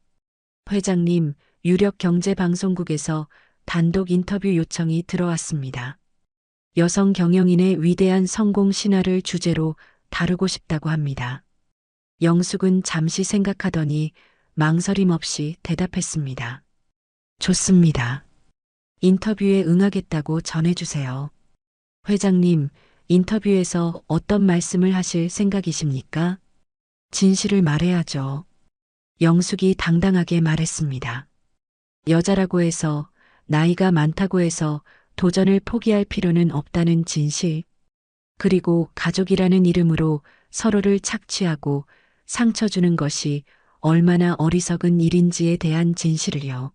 회장님, 유력 경제방송국에서 단독 인터뷰 요청이 들어왔습니다. 여성 경영인의 위대한 성공 신화를 주제로 다루고 싶다고 합니다. 영숙은 잠시 생각하더니 망설임 없이 대답했습니다. 좋습니다. 인터뷰에 응하겠다고 전해주세요. 회장님, 인터뷰에서 어떤 말씀을 하실 생각이십니까? 진실을 말해야죠. 영숙이 당당하게 말했습니다. 여자라고 해서, 나이가 많다고 해서 도전을 포기할 필요는 없다는 진실. 그리고 가족이라는 이름으로 서로를 착취하고 상처 주는 것이 얼마나 어리석은 일인지에 대한 진실을요.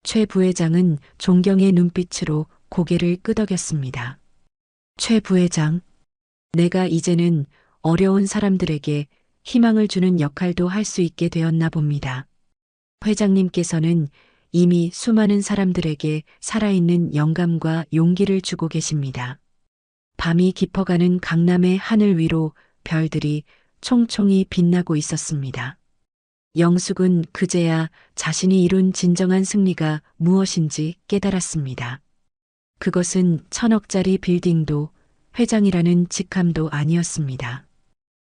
최 부회장은 존경의 눈빛으로 고개를 끄덕였습니다. 최 부회장, 내가 이제는 어려운 사람들에게 희망을 주는 역할도 할 수 있게 되었나 봅니다. 회장님께서는 이미 수많은 사람들에게 살아있는 영감과 용기를 주고 계십니다. 밤이 깊어가는 강남의 하늘 위로 별들이 총총히 빛나고 있었습니다. 영숙은 그제야 자신이 이룬 진정한 승리가 무엇인지 깨달았습니다. 그것은 1000억짜리 빌딩도 회장이라는 직함도 아니었습니다.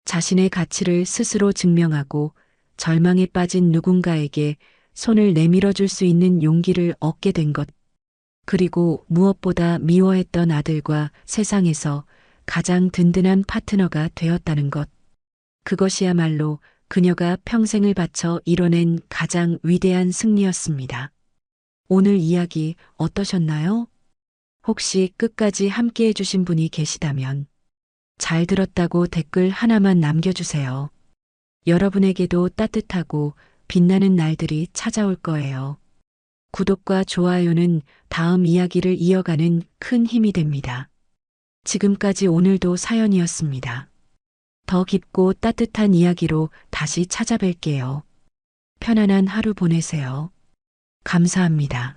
자신의 가치를 스스로 증명하고 절망에 빠진 누군가에게 손을 내밀어 줄 수 있는 용기를 얻게 된 것. 그리고 무엇보다 미워했던 아들과 세상에서 가장 든든한 파트너가 되었다는 것. 그것이야말로 그녀가 평생을 바쳐 이뤄낸 가장 위대한 승리였습니다. 오늘 이야기 어떠셨나요? 혹시 끝까지 함께 해주신 분이 계시다면 잘 들었다고 댓글 하나만 남겨주세요. 여러분에게도 따뜻하고 빛나는 날들이 찾아올 거예요. 구독과 좋아요는 다음 이야기를 이어가는 큰 힘이 됩니다. 지금까지 오늘도 사연이었습니다. 더 깊고 따뜻한 이야기로 다시 찾아뵐게요. 편안한 하루 보내세요. 감사합니다.